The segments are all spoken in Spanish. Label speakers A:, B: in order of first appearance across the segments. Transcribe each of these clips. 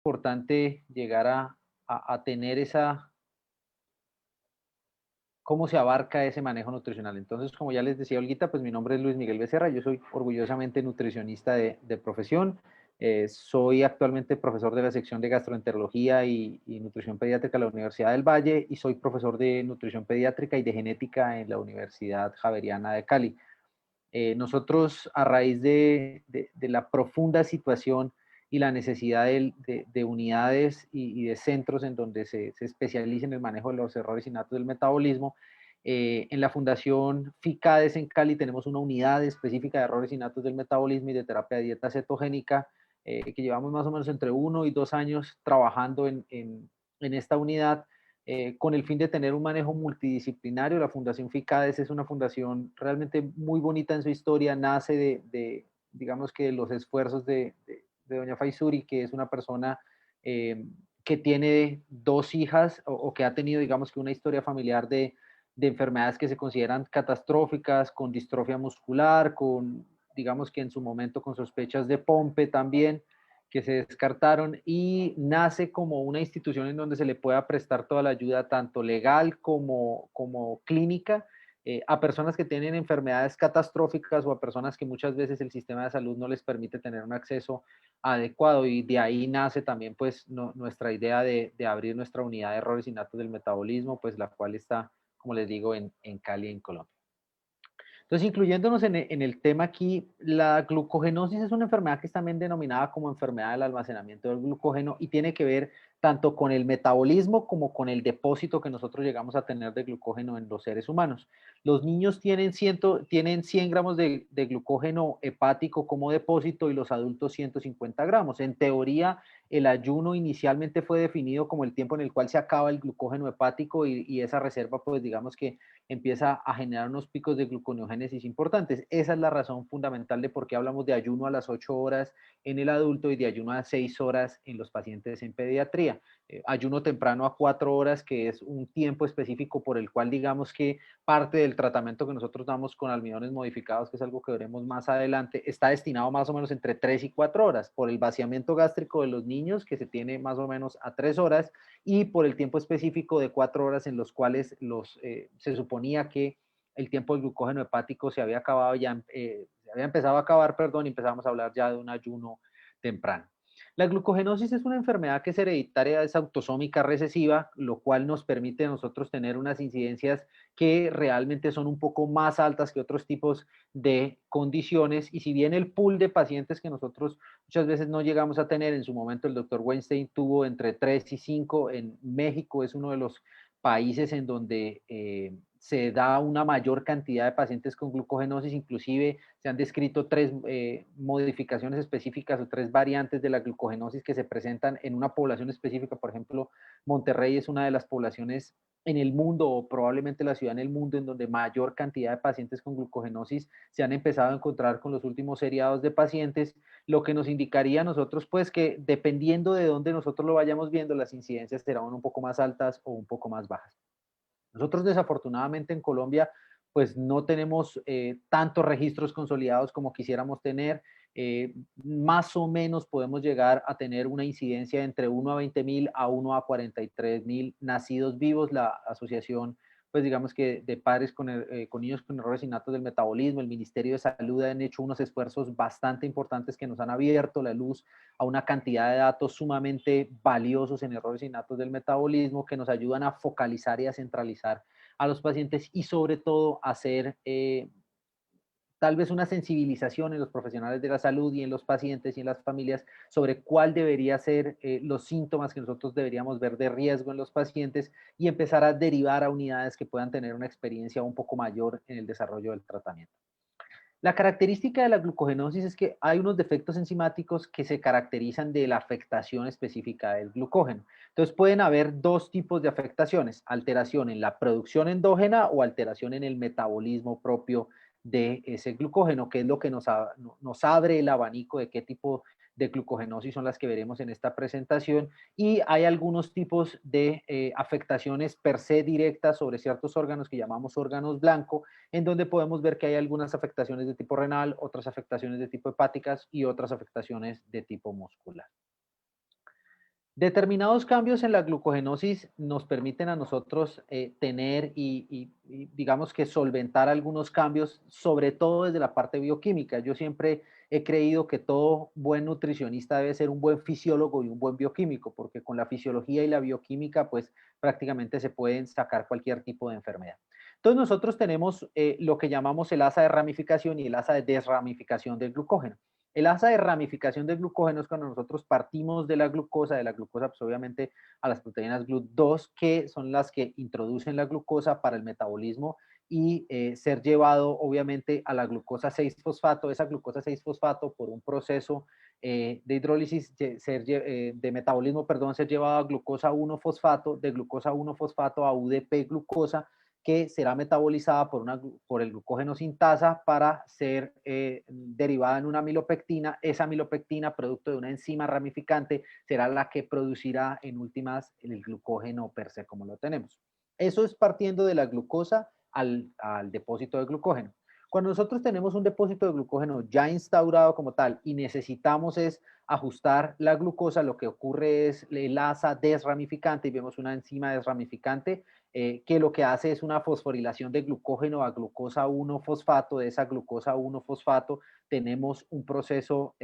A: importante llegar a tener esa, cómo se abarca ese manejo nutricional. Entonces, como ya les decía Olguita, pues mi nombre es Luis Miguel Becerra, yo soy orgullosamente nutricionista de profesión. Soy actualmente profesor de la sección de gastroenterología y nutrición pediátrica de la Universidad del Valle y soy profesor de nutrición pediátrica y de genética en la Universidad Javeriana de Cali. Nosotros, a raíz de la profunda situación y la necesidad de unidades y de centros en donde se especialicen en el manejo de los errores innatos del metabolismo, en la Fundación FICADES en Cali tenemos una unidad específica de errores innatos del metabolismo y de terapia de dieta cetogénica, que llevamos más o menos entre 1 y 2 años trabajando en esta unidad, con el fin de tener un manejo multidisciplinario. La Fundación FICADES es una fundación realmente muy bonita en su historia, nace digamos que de los esfuerzos de doña Faisuri, que es una persona eh, que tiene 2 hijas o que ha tenido, digamos que una historia familiar de enfermedades que se consideran catastróficas, con distrofia muscular, con, digamos que en su momento con sospechas de POMPE también, que se descartaron, y nace como una institución en donde se le pueda prestar toda la ayuda, tanto legal como clínica, a personas que tienen enfermedades catastróficas o a personas que muchas veces el sistema de salud no les permite tener un acceso adecuado. Y de ahí nace también pues nuestra idea de abrir nuestra unidad de errores innatos del metabolismo, pues la cual está, como les digo, en Cali, en Colombia. Entonces, incluyéndonos en el tema aquí, la glucogenosis es una enfermedad que es también denominada como enfermedad del almacenamiento del glucógeno y tiene que ver tanto con el metabolismo como con el depósito que nosotros llegamos a tener de glucógeno en los seres humanos. Los niños tienen 100 gramos de glucógeno hepático como depósito y los adultos 150 gramos. En teoría, el ayuno inicialmente fue definido como el tiempo en el cual se acaba el glucógeno hepático y esa reserva, pues digamos que empieza a generar unos picos de gluconeogénesis importantes. Esa es la razón fundamental de por qué hablamos de ayuno a las 8 horas en el adulto y de ayuno a 6 horas en los pacientes en pediatría. Ayuno temprano a 4 horas, que es un tiempo específico por el cual digamos que parte del tratamiento que nosotros damos con almidones modificados, que es algo que veremos más adelante, está destinado más o menos entre 3 y 4 horas por el vaciamiento gástrico de los niños, que se tiene más o menos a 3 horas, y por el tiempo específico de 4 horas en los cuales se suponía que el tiempo del glucógeno hepático se había acabado ya, se había empezado a acabar, perdón, y empezamos a hablar ya de un ayuno temprano. La glucogenosis es una enfermedad que es hereditaria, es autosómica recesiva, lo cual nos permite a nosotros tener unas incidencias que realmente son un poco más altas que otros tipos de condiciones. Y si bien el pool de pacientes que nosotros muchas veces no llegamos a tener, en su momento el doctor Weinstein tuvo entre 3 y 5, en México es uno de los países en donde se da una mayor cantidad de pacientes con glucogenosis, inclusive se han descrito 3 modificaciones específicas o 3 variantes de la glucogenosis que se presentan en una población específica. Por ejemplo, Monterrey es una de las poblaciones en el mundo o probablemente la ciudad en el mundo en donde mayor cantidad de pacientes con glucogenosis se han empezado a encontrar con los últimos seriados de pacientes, lo que nos indicaría a nosotros pues que dependiendo de dónde nosotros lo vayamos viendo, las incidencias serán un poco más altas o un poco más bajas. Nosotros desafortunadamente en Colombia pues no tenemos tantos registros consolidados como quisiéramos tener. Más o menos podemos llegar a tener una incidencia entre 1 a 20.000 a 1 a 43.000 nacidos vivos. La asociación, pues digamos que de padres con niños con errores innatos del metabolismo, el Ministerio de Salud han hecho unos esfuerzos bastante importantes que nos han abierto la luz a una cantidad de datos sumamente valiosos en errores innatos del metabolismo que nos ayudan a focalizar y a centralizar a los pacientes y sobre todo hacer tal vez una sensibilización en los profesionales de la salud y en los pacientes y en las familias sobre cuál debería ser los síntomas que nosotros deberíamos ver de riesgo en los pacientes y empezar a derivar a unidades que puedan tener una experiencia un poco mayor en el desarrollo del tratamiento. La característica de la glucogenosis es que hay unos defectos enzimáticos que se caracterizan de la afectación específica del glucógeno. Entonces pueden haber 2 tipos de afectaciones: alteración en la producción endógena o alteración en el metabolismo propio de ese glucógeno, que es lo que nos abre el abanico de qué tipo de glucogenosis son las que veremos en esta presentación. Y hay algunos tipos de afectaciones per se directas sobre ciertos órganos que llamamos órganos blanco, en donde podemos ver que hay algunas afectaciones de tipo renal, otras afectaciones de tipo hepáticas y otras afectaciones de tipo muscular. Determinados cambios en la glucogenosis nos permiten a nosotros tener digamos que solventar algunos cambios, sobre todo desde la parte bioquímica. Yo siempre he creído que todo buen nutricionista debe ser un buen fisiólogo y un buen bioquímico, porque con la fisiología y la bioquímica, pues prácticamente se pueden sacar cualquier tipo de enfermedad. Entonces nosotros tenemos lo que llamamos el asa de ramificación y el asa de desramificación del glucógeno. El asa de ramificación del glucógeno es cuando nosotros partimos de la glucosa pues obviamente a las proteínas GLUT2, que son las que introducen la glucosa para el metabolismo y ser llevado obviamente a la glucosa 6-fosfato, esa glucosa 6-fosfato por un proceso de hidrólisis, de metabolismo, perdón, ser llevado a glucosa 1-fosfato, de glucosa 1-fosfato a UDP glucosa, que será metabolizada por el glucógeno sintasa para ser derivada en una amilopectina. Esa amilopectina, producto de una enzima ramificante, será la que producirá en últimas el glucógeno per se como lo tenemos. Eso es partiendo de la glucosa al depósito de glucógeno. Cuando nosotros tenemos un depósito de glucógeno ya instaurado como tal y necesitamos es ajustar la glucosa, lo que ocurre es el asa desramificante y vemos una enzima desramificante que lo que hace es una fosforilación de glucógeno a glucosa 1-fosfato. De esa glucosa 1-fosfato tenemos un proceso,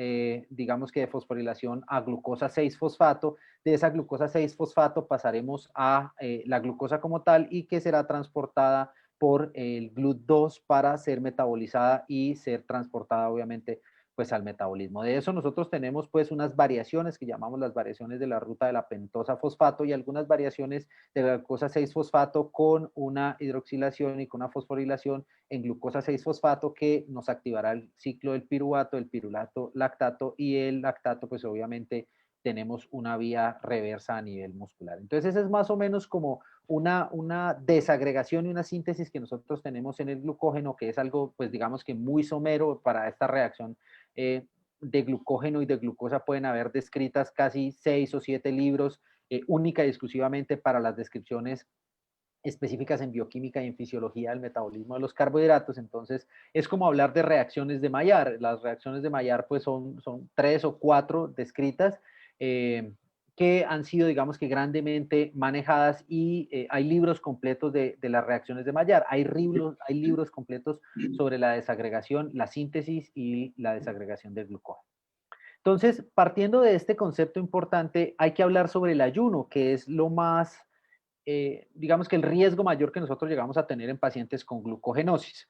A: digamos que de fosforilación a glucosa 6-fosfato. De esa glucosa 6-fosfato pasaremos a la glucosa como tal y que será transportada por el GLUT2 para ser metabolizada y ser transportada obviamente pues al metabolismo. De eso nosotros tenemos pues unas variaciones que llamamos las variaciones de la ruta de la pentosa fosfato y algunas variaciones de la glucosa 6-fosfato con una hidroxilación y con una fosforilación en glucosa 6-fosfato que nos activará el ciclo del piruvato, el pirulato, lactato y el lactato pues obviamente tenemos una vía reversa a nivel muscular. Entonces, esa es más o menos como una desagregación y una síntesis que nosotros tenemos en el glucógeno, que es algo, pues digamos que muy somero para esta reacción de glucógeno y de glucosa. Pueden haber descritas casi 6 o 7 libros única y exclusivamente para las descripciones específicas en bioquímica y en fisiología del metabolismo de los carbohidratos. Entonces, es como hablar de reacciones de Maillard. Las reacciones de Maillard pues son 3 o 4 descritas que han sido, digamos que grandemente manejadas y hay libros completos de las reacciones de Maillard. Hay libros completos sobre la desagregación, la síntesis y la desagregación del glucógeno. Entonces, partiendo de este concepto importante, hay que hablar sobre el ayuno, que es lo más digamos que el riesgo mayor que nosotros llegamos a tener en pacientes con glucogenosis.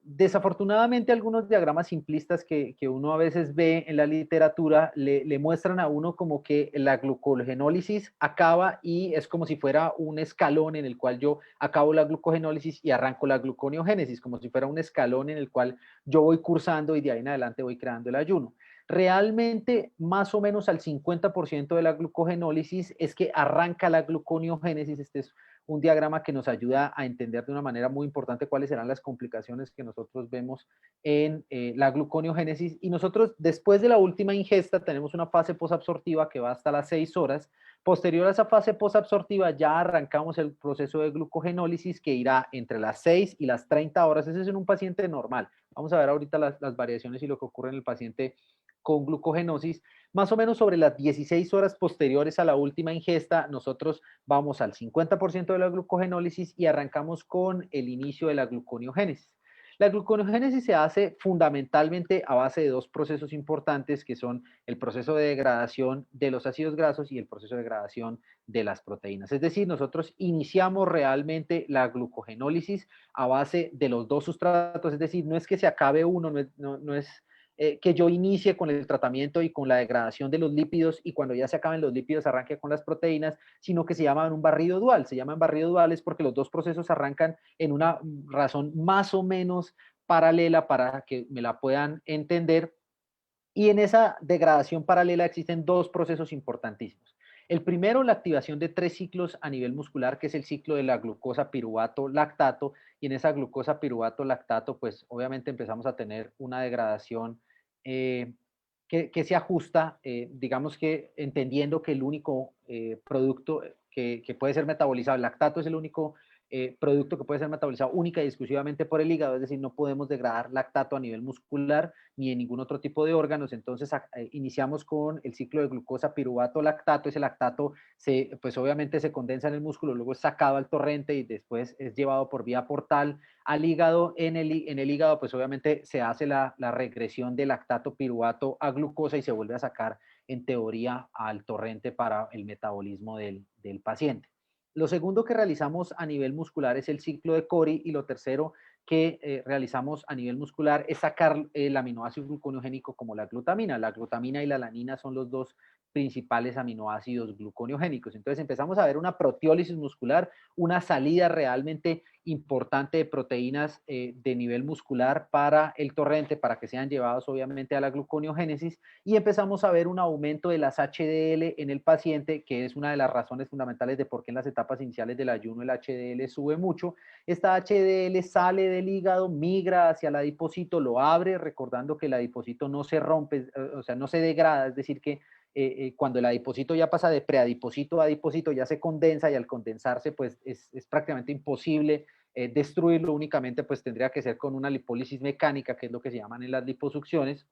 A: Desafortunadamente, algunos diagramas simplistas que uno a veces ve en la literatura le muestran a uno como que la glucogenólisis acaba y es como si fuera un escalón en el cual yo acabo la glucogenólisis y arranco la gluconeogénesis, como si fuera un escalón en el cual yo voy cursando y de ahí en adelante voy creando el ayuno. Realmente, más o menos al 50% de la glucogenólisis es que arranca la gluconeogénesis. Este es un diagrama que nos ayuda a entender de una manera muy importante cuáles serán las complicaciones que nosotros vemos en la gluconeogénesis. Y nosotros, después de la última ingesta, tenemos una fase posabsortiva que va hasta las 6 horas. Posterior a esa fase posabsortiva, ya arrancamos el proceso de glucogenólisis que irá entre las 6 y las 30 horas. Ese es en un paciente normal. Vamos a ver ahorita las variaciones y lo que ocurre en el paciente con glucogenosis. Más o menos sobre las 16 horas posteriores a la última ingesta, nosotros vamos al 50% de la glucogenólisis y arrancamos con el inicio de la gluconeogénesis. La gluconeogénesis se hace fundamentalmente a base de dos procesos importantes que son el proceso de degradación de los ácidos grasos y el proceso de degradación de las proteínas. Es decir, nosotros iniciamos realmente la glucogenólisis a base de los dos sustratos, es decir, no es que se acabe uno, no es que yo inicie con el tratamiento y con la degradación de los lípidos y cuando ya se acaben los lípidos arranque con las proteínas, sino que se llama un barrido dual. Se llaman barrido duales porque los dos procesos arrancan en una razón más o menos paralela para que me la puedan entender. Y en esa degradación paralela existen dos procesos importantísimos. El primero, la activación de tres ciclos a nivel muscular, que es el ciclo de la glucosa piruvato lactato, y en esa glucosa piruvato lactato, pues obviamente empezamos a tener una degradación eh, que se ajusta, digamos que entendiendo que el único producto que puede ser metabolizado, el lactato es el único producto que puede ser metabolizado única y exclusivamente por el hígado, es decir, no podemos degradar lactato a nivel muscular ni en ningún otro tipo de órganos. Entonces iniciamos con el ciclo de glucosa piruvato lactato. Ese lactato pues obviamente se condensa en el músculo, luego es sacado al torrente y después es llevado por vía portal al hígado. En el hígado pues obviamente se hace la regresión de lactato piruvato a glucosa y se vuelve a sacar en teoría al torrente para el metabolismo del paciente. Lo segundo que realizamos a nivel muscular es el ciclo de Cori, y lo tercero que realizamos a nivel muscular es sacar el aminoácido gluconeogénico como la glutamina. La glutamina y la alanina son los dos principales aminoácidos gluconeogénicos. Entonces empezamos a ver una proteólisis muscular, una salida realmente importante de proteínas de nivel muscular para el torrente, para que sean llevados obviamente a la gluconeogénesis, y empezamos a ver un aumento de las HDL en el paciente, que es una de las razones fundamentales de por qué en las etapas iniciales del ayuno el HDL sube mucho. Esta HDL sale del hígado, migra hacia el adipocito, lo abre, recordando que el adipocito no se rompe, o sea, no se degrada, es decir, que cuando el adipocito ya pasa de preadipocito a adipocito, ya se condensa, y al condensarse pues es prácticamente imposible destruirlo. Únicamente pues tendría que ser con una lipólisis mecánica, que es lo que se llaman en las liposucciones.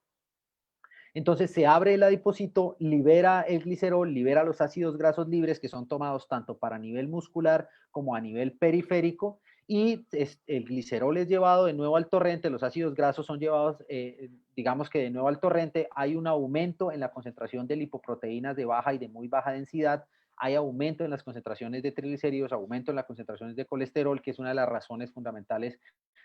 A: Entonces se abre el adipocito, libera el glicerol, libera los ácidos grasos libres, que son tomados tanto para nivel muscular como a nivel periférico, y el glicerol es llevado de nuevo al torrente, los ácidos grasos son llevados, digamos que de nuevo al torrente. Hay un aumento en la concentración de lipoproteínas de baja y de muy baja densidad, hay aumento en las concentraciones de triglicéridos, aumento en las concentraciones de colesterol, que es una de las razones fundamentales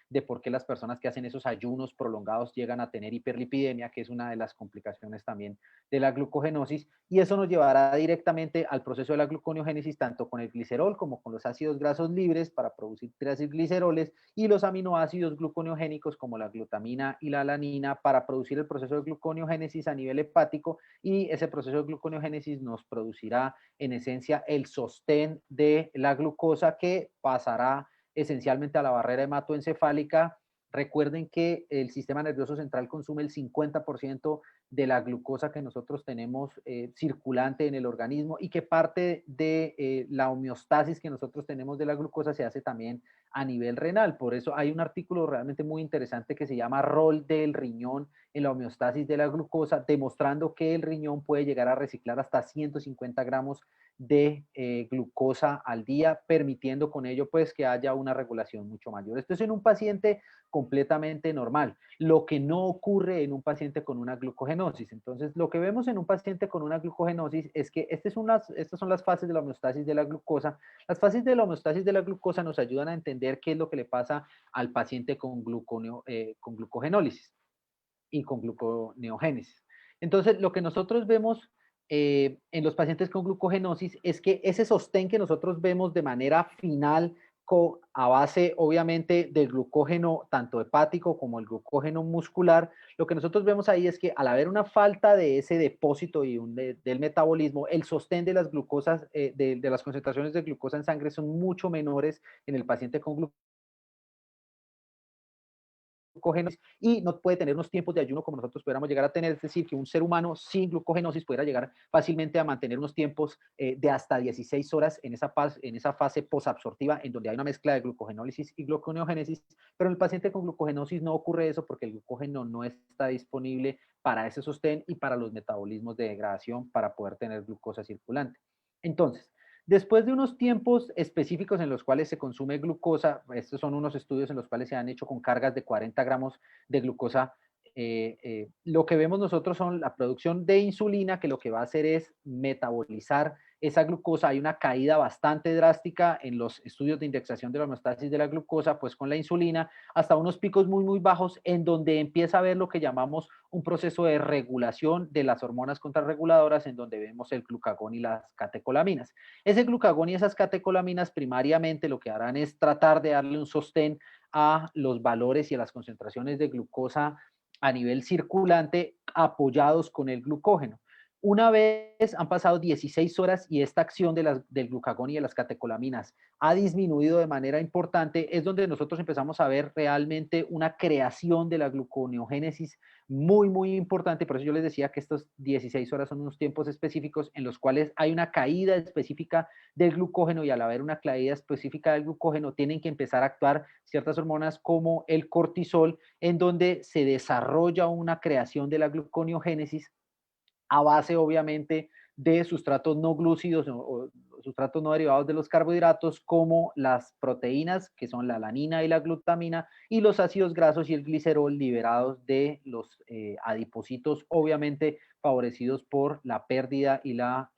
A: de por qué las personas que hacen esos ayunos prolongados llegan a tener hiperlipidemia, que es una de las complicaciones también de la glucogenosis, y eso nos llevará directamente al proceso de la gluconeogénesis, tanto con el glicerol como con los ácidos grasos libres para producir triacilgliceroles, y los aminoácidos gluconeogénicos como la glutamina y la alanina para producir el proceso de gluconeogénesis a nivel hepático, y ese proceso de gluconeogénesis nos producirá en esencia el sostén de la glucosa, que pasará esencialmente a la barrera hematoencefálica. Recuerden que el sistema nervioso central consume el 50% de la glucosa que nosotros tenemos circulante en el organismo, y que parte de la homeostasis que nosotros tenemos de la glucosa se hace también a nivel renal. Por eso hay un artículo realmente muy interesante que se llama Rol del riñón en la homeostasis de la glucosa, demostrando que el riñón puede llegar a reciclar hasta 150 gramos de glucosa al día, permitiendo con ello pues que haya una regulación mucho mayor. Esto es en un paciente completamente normal, lo que no ocurre en un paciente con una glucogenosis. Entonces, lo que vemos en un paciente con una glucogenosis es que estas son las fases de la homeostasis de la glucosa. Las fases de la homeostasis de la glucosa nos ayudan a entender qué es lo que le pasa al paciente con glucogenólisis y con gluconeogénesis. Entonces, lo que nosotros vemos en los pacientes con glucogenosis es que ese sostén que nosotros vemos de manera final a base obviamente del glucógeno tanto hepático como el glucógeno muscular, lo que nosotros vemos ahí es que al haber una falta de ese depósito del metabolismo, el sostén de las glucosas, de las concentraciones de glucosa en sangre son mucho menores en el paciente con glucogenosis, y no puede tener unos tiempos de ayuno como nosotros pudiéramos llegar a tener. Es decir, que un ser humano sin glucogenosis pudiera llegar fácilmente a mantener unos tiempos de hasta 16 horas en esa fase posabsortiva, en donde hay una mezcla de glucogenólisis y gluconeogénesis. Pero en el paciente con glucogenosis no ocurre eso, porque el glucógeno no está disponible para ese sostén y para los metabolismos de degradación para poder tener glucosa circulante. Entonces, después de unos tiempos específicos en los cuales se consume glucosa, estos son unos estudios en los cuales se han hecho con cargas de 40 gramos de glucosa, lo que vemos nosotros son la producción de insulina, que lo que va a hacer es metabolizar esa glucosa. Hay una caída bastante drástica en los estudios de indexación de la homeostasis de la glucosa, pues con la insulina, hasta unos picos muy, muy bajos, en donde empieza a haber lo que llamamos un proceso de regulación de las hormonas contrarreguladoras, en donde vemos el glucagón y las catecolaminas. Ese glucagón y esas catecolaminas primariamente lo que harán es tratar de darle un sostén a los valores y a las concentraciones de glucosa a nivel circulante, apoyados con el glucógeno. Una vez han pasado 16 horas y esta acción del glucagón y de las catecolaminas ha disminuido de manera importante, es donde nosotros empezamos a ver realmente una creación de la gluconeogénesis muy, muy importante. Por eso yo les decía que estos 16 horas son unos tiempos específicos en los cuales hay una caída específica del glucógeno, y al haber una caída específica del glucógeno tienen que empezar a actuar ciertas hormonas como el cortisol, en donde se desarrolla una creación de la gluconeogénesis a base obviamente de sustratos no glúcidos o sustratos no derivados de los carbohidratos, como las proteínas, que son la alanina y la glutamina, y los ácidos grasos y el glicerol liberados de los adipocitos, obviamente favorecidos por la pérdida y la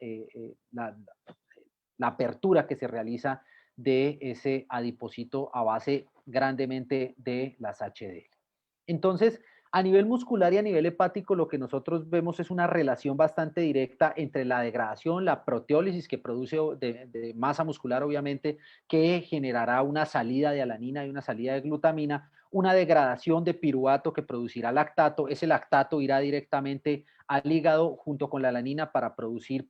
A: apertura que se realiza de ese adipocito a base grandemente de las HDL. Entonces, a nivel muscular y a nivel hepático, lo que nosotros vemos es una relación bastante directa entre la degradación, la proteólisis que produce de masa muscular, obviamente, que generará una salida de alanina y una salida de glutamina, una degradación de piruvato que producirá lactato. Ese lactato irá directamente al hígado junto con la alanina para producir,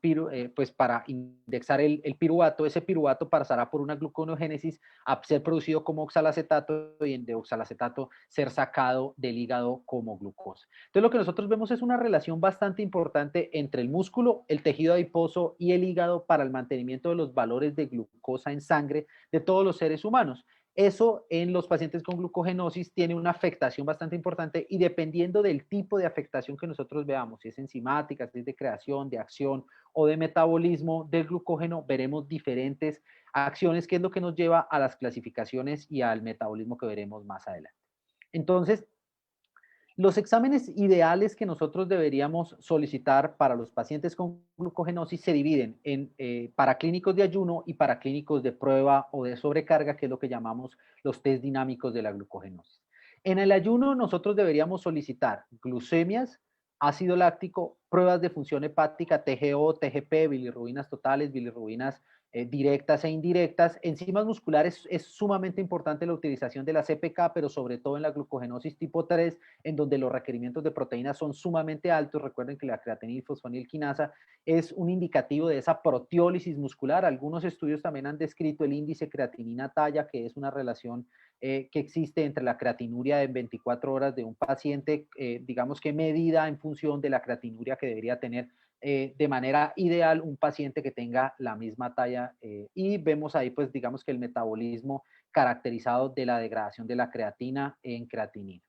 A: pues para indexar el piruvato. Ese piruvato pasará por una gluconeogénesis a ser producido como oxalacetato, y de oxalacetato ser sacado del hígado como glucosa. Entonces lo que nosotros vemos es una relación bastante importante entre el músculo, el tejido adiposo y el hígado para el mantenimiento de los valores de glucosa en sangre de todos los seres humanos. Eso en los pacientes con glucogenosis tiene una afectación bastante importante, y dependiendo del tipo de afectación que nosotros veamos, si es enzimática, si es de creación, de acción o de metabolismo del glucógeno, veremos diferentes acciones, que es lo que nos lleva a las clasificaciones y al metabolismo que veremos más adelante. Entonces, los exámenes ideales que nosotros deberíamos solicitar para los pacientes con glucogenosis se dividen en paraclínicos de ayuno y paraclínicos de prueba o de sobrecarga, que es lo que llamamos los test dinámicos de la glucogenosis. En el ayuno nosotros deberíamos solicitar glucemias, ácido láctico, pruebas de función hepática, TGO, TGP, bilirrubinas totales, bilirrubinas directas e indirectas. Enzimas musculares es sumamente importante la utilización de la CPK, pero sobre todo en la glucogenosis tipo 3, en donde los requerimientos de proteínas son sumamente altos. Recuerden que la creatinina y fosfonilquinasa es un indicativo de esa proteólisis muscular. Algunos estudios también han descrito el índice creatinina-talla, que es una relación que existe entre la creatinuria en 24 horas de un paciente, digamos que medida en función de la creatinuria que debería tener de manera ideal un paciente que tenga la misma talla, y vemos ahí pues digamos que el metabolismo caracterizado de la degradación de la creatina en creatinina.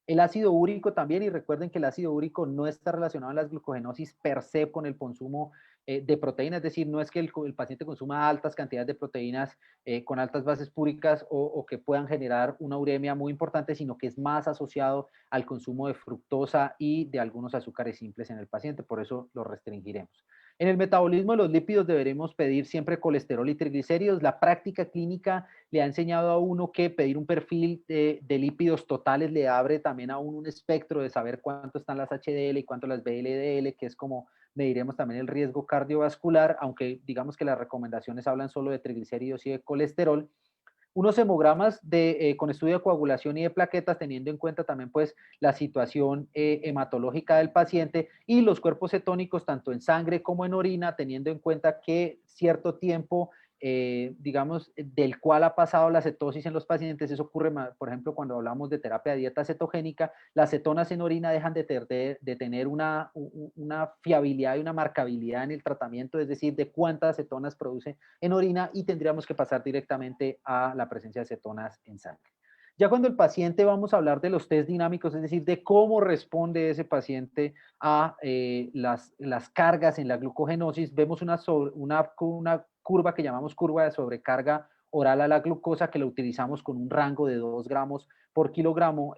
A: El ácido úrico también, y recuerden que el ácido úrico no está relacionado en las glucogenosis per se con el consumo de proteínas, es decir, no es que el paciente consuma altas cantidades de proteínas con altas bases púricas o que puedan generar una uremia muy importante, sino que es más asociado al consumo de fructosa y de algunos azúcares simples en el paciente, por eso lo restringiremos. En el metabolismo de los lípidos deberemos pedir siempre colesterol y triglicéridos. La práctica clínica le ha enseñado a uno que pedir un perfil de lípidos totales le abre también a uno un espectro de saber cuánto están las HDL y cuánto las VLDL, que es como mediremos también el riesgo cardiovascular, aunque digamos que las recomendaciones hablan solo de triglicéridos y de colesterol. Unos hemogramas con estudio de coagulación y de plaquetas, teniendo en cuenta también pues la situación hematológica del paciente, y los cuerpos cetónicos tanto en sangre como en orina, teniendo en cuenta que cierto tiempo, digamos, del cual ha pasado la cetosis en los pacientes. Eso ocurre, por ejemplo, cuando hablamos de terapia de dieta cetogénica, las cetonas en orina dejan de tener una fiabilidad y una marcabilidad en el tratamiento, es decir, de cuántas cetonas produce en orina, y tendríamos que pasar directamente a la presencia de cetonas en sangre. Ya cuando el paciente, vamos a hablar de los test dinámicos, es decir, de cómo responde ese paciente a las cargas en la glucogenosis, vemos una curva que llamamos curva de sobrecarga oral a la glucosa, que la utilizamos con un rango de 2 gramos por kilogramo.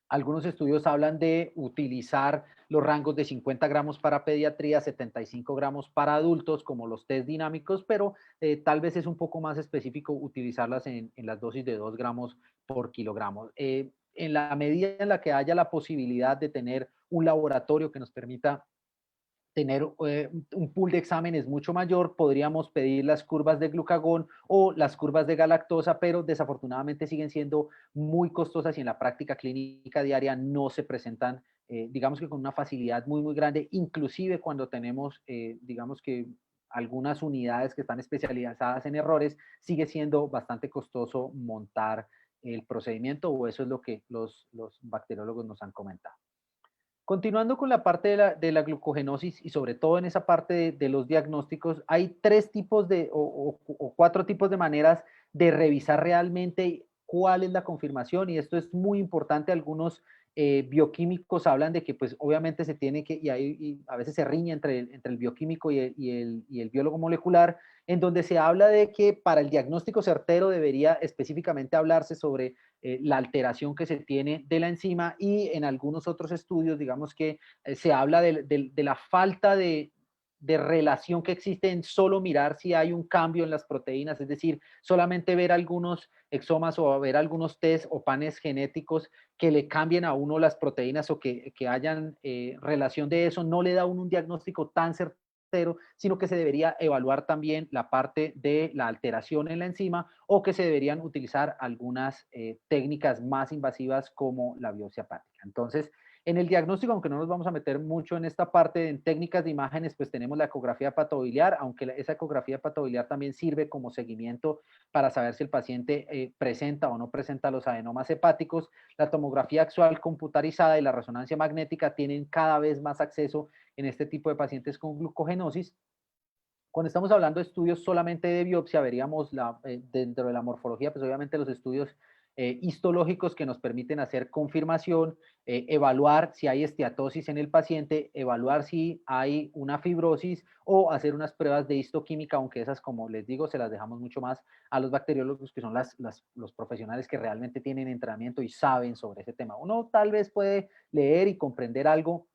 A: Algunos estudios hablan de utilizar los rangos de 50 gramos para pediatría, 75 gramos para adultos, como los test dinámicos, pero tal vez es un poco más específico utilizarlas en las dosis de 2 gramos por kilogramo. En la medida en la que haya la posibilidad de tener un laboratorio que nos permita tener un pool de exámenes mucho mayor, podríamos pedir las curvas de glucagón o las curvas de galactosa, pero desafortunadamente siguen siendo muy costosas y en la práctica clínica diaria no se presentan digamos que con una facilidad muy, muy grande, inclusive cuando tenemos, digamos que algunas unidades que están especializadas en errores, sigue siendo bastante costoso montar el procedimiento, o eso es lo que los bacteriólogos nos han comentado. Continuando con la parte de la glucogenosis y sobre todo en esa parte de los diagnósticos, hay tres tipos o cuatro tipos de maneras de revisar realmente cuál es la confirmación, y esto es muy importante. Algunos bioquímicos hablan de que pues obviamente se tiene que, y a veces se riña entre el bioquímico y el biólogo molecular, en donde se habla de que para el diagnóstico certero debería específicamente hablarse sobre la alteración que se tiene de la enzima, y en algunos otros estudios, digamos que se habla de la falta de relación que existe en solo mirar si hay un cambio en las proteínas, es decir, solamente ver algunos exomas o ver algunos test o panes genéticos que le cambien a uno las proteínas o que hayan relación de eso, no le da uno un diagnóstico tan certero, sino que se debería evaluar también la parte de la alteración en la enzima, o que se deberían utilizar algunas técnicas más invasivas como la biopsia hepática. Entonces, en el diagnóstico, aunque no nos vamos a meter mucho en esta parte, en técnicas de imágenes, pues tenemos la ecografía hepatobiliar, aunque esa ecografía hepatobiliar también sirve como seguimiento para saber si el paciente presenta o no presenta los adenomas hepáticos. La tomografía axial computarizada y la resonancia magnética tienen cada vez más acceso en este tipo de pacientes con glucogenosis. Cuando estamos hablando de estudios solamente de biopsia, veríamos dentro de la morfología, pues obviamente los estudios histológicos que nos permiten hacer confirmación, evaluar si hay esteatosis en el paciente, evaluar si hay una fibrosis, o hacer unas pruebas de histoquímica, aunque esas, como les digo, se las dejamos mucho más a los bacteriólogos, que son los profesionales que realmente tienen entrenamiento y saben sobre ese tema. Uno tal vez puede leer y comprender algo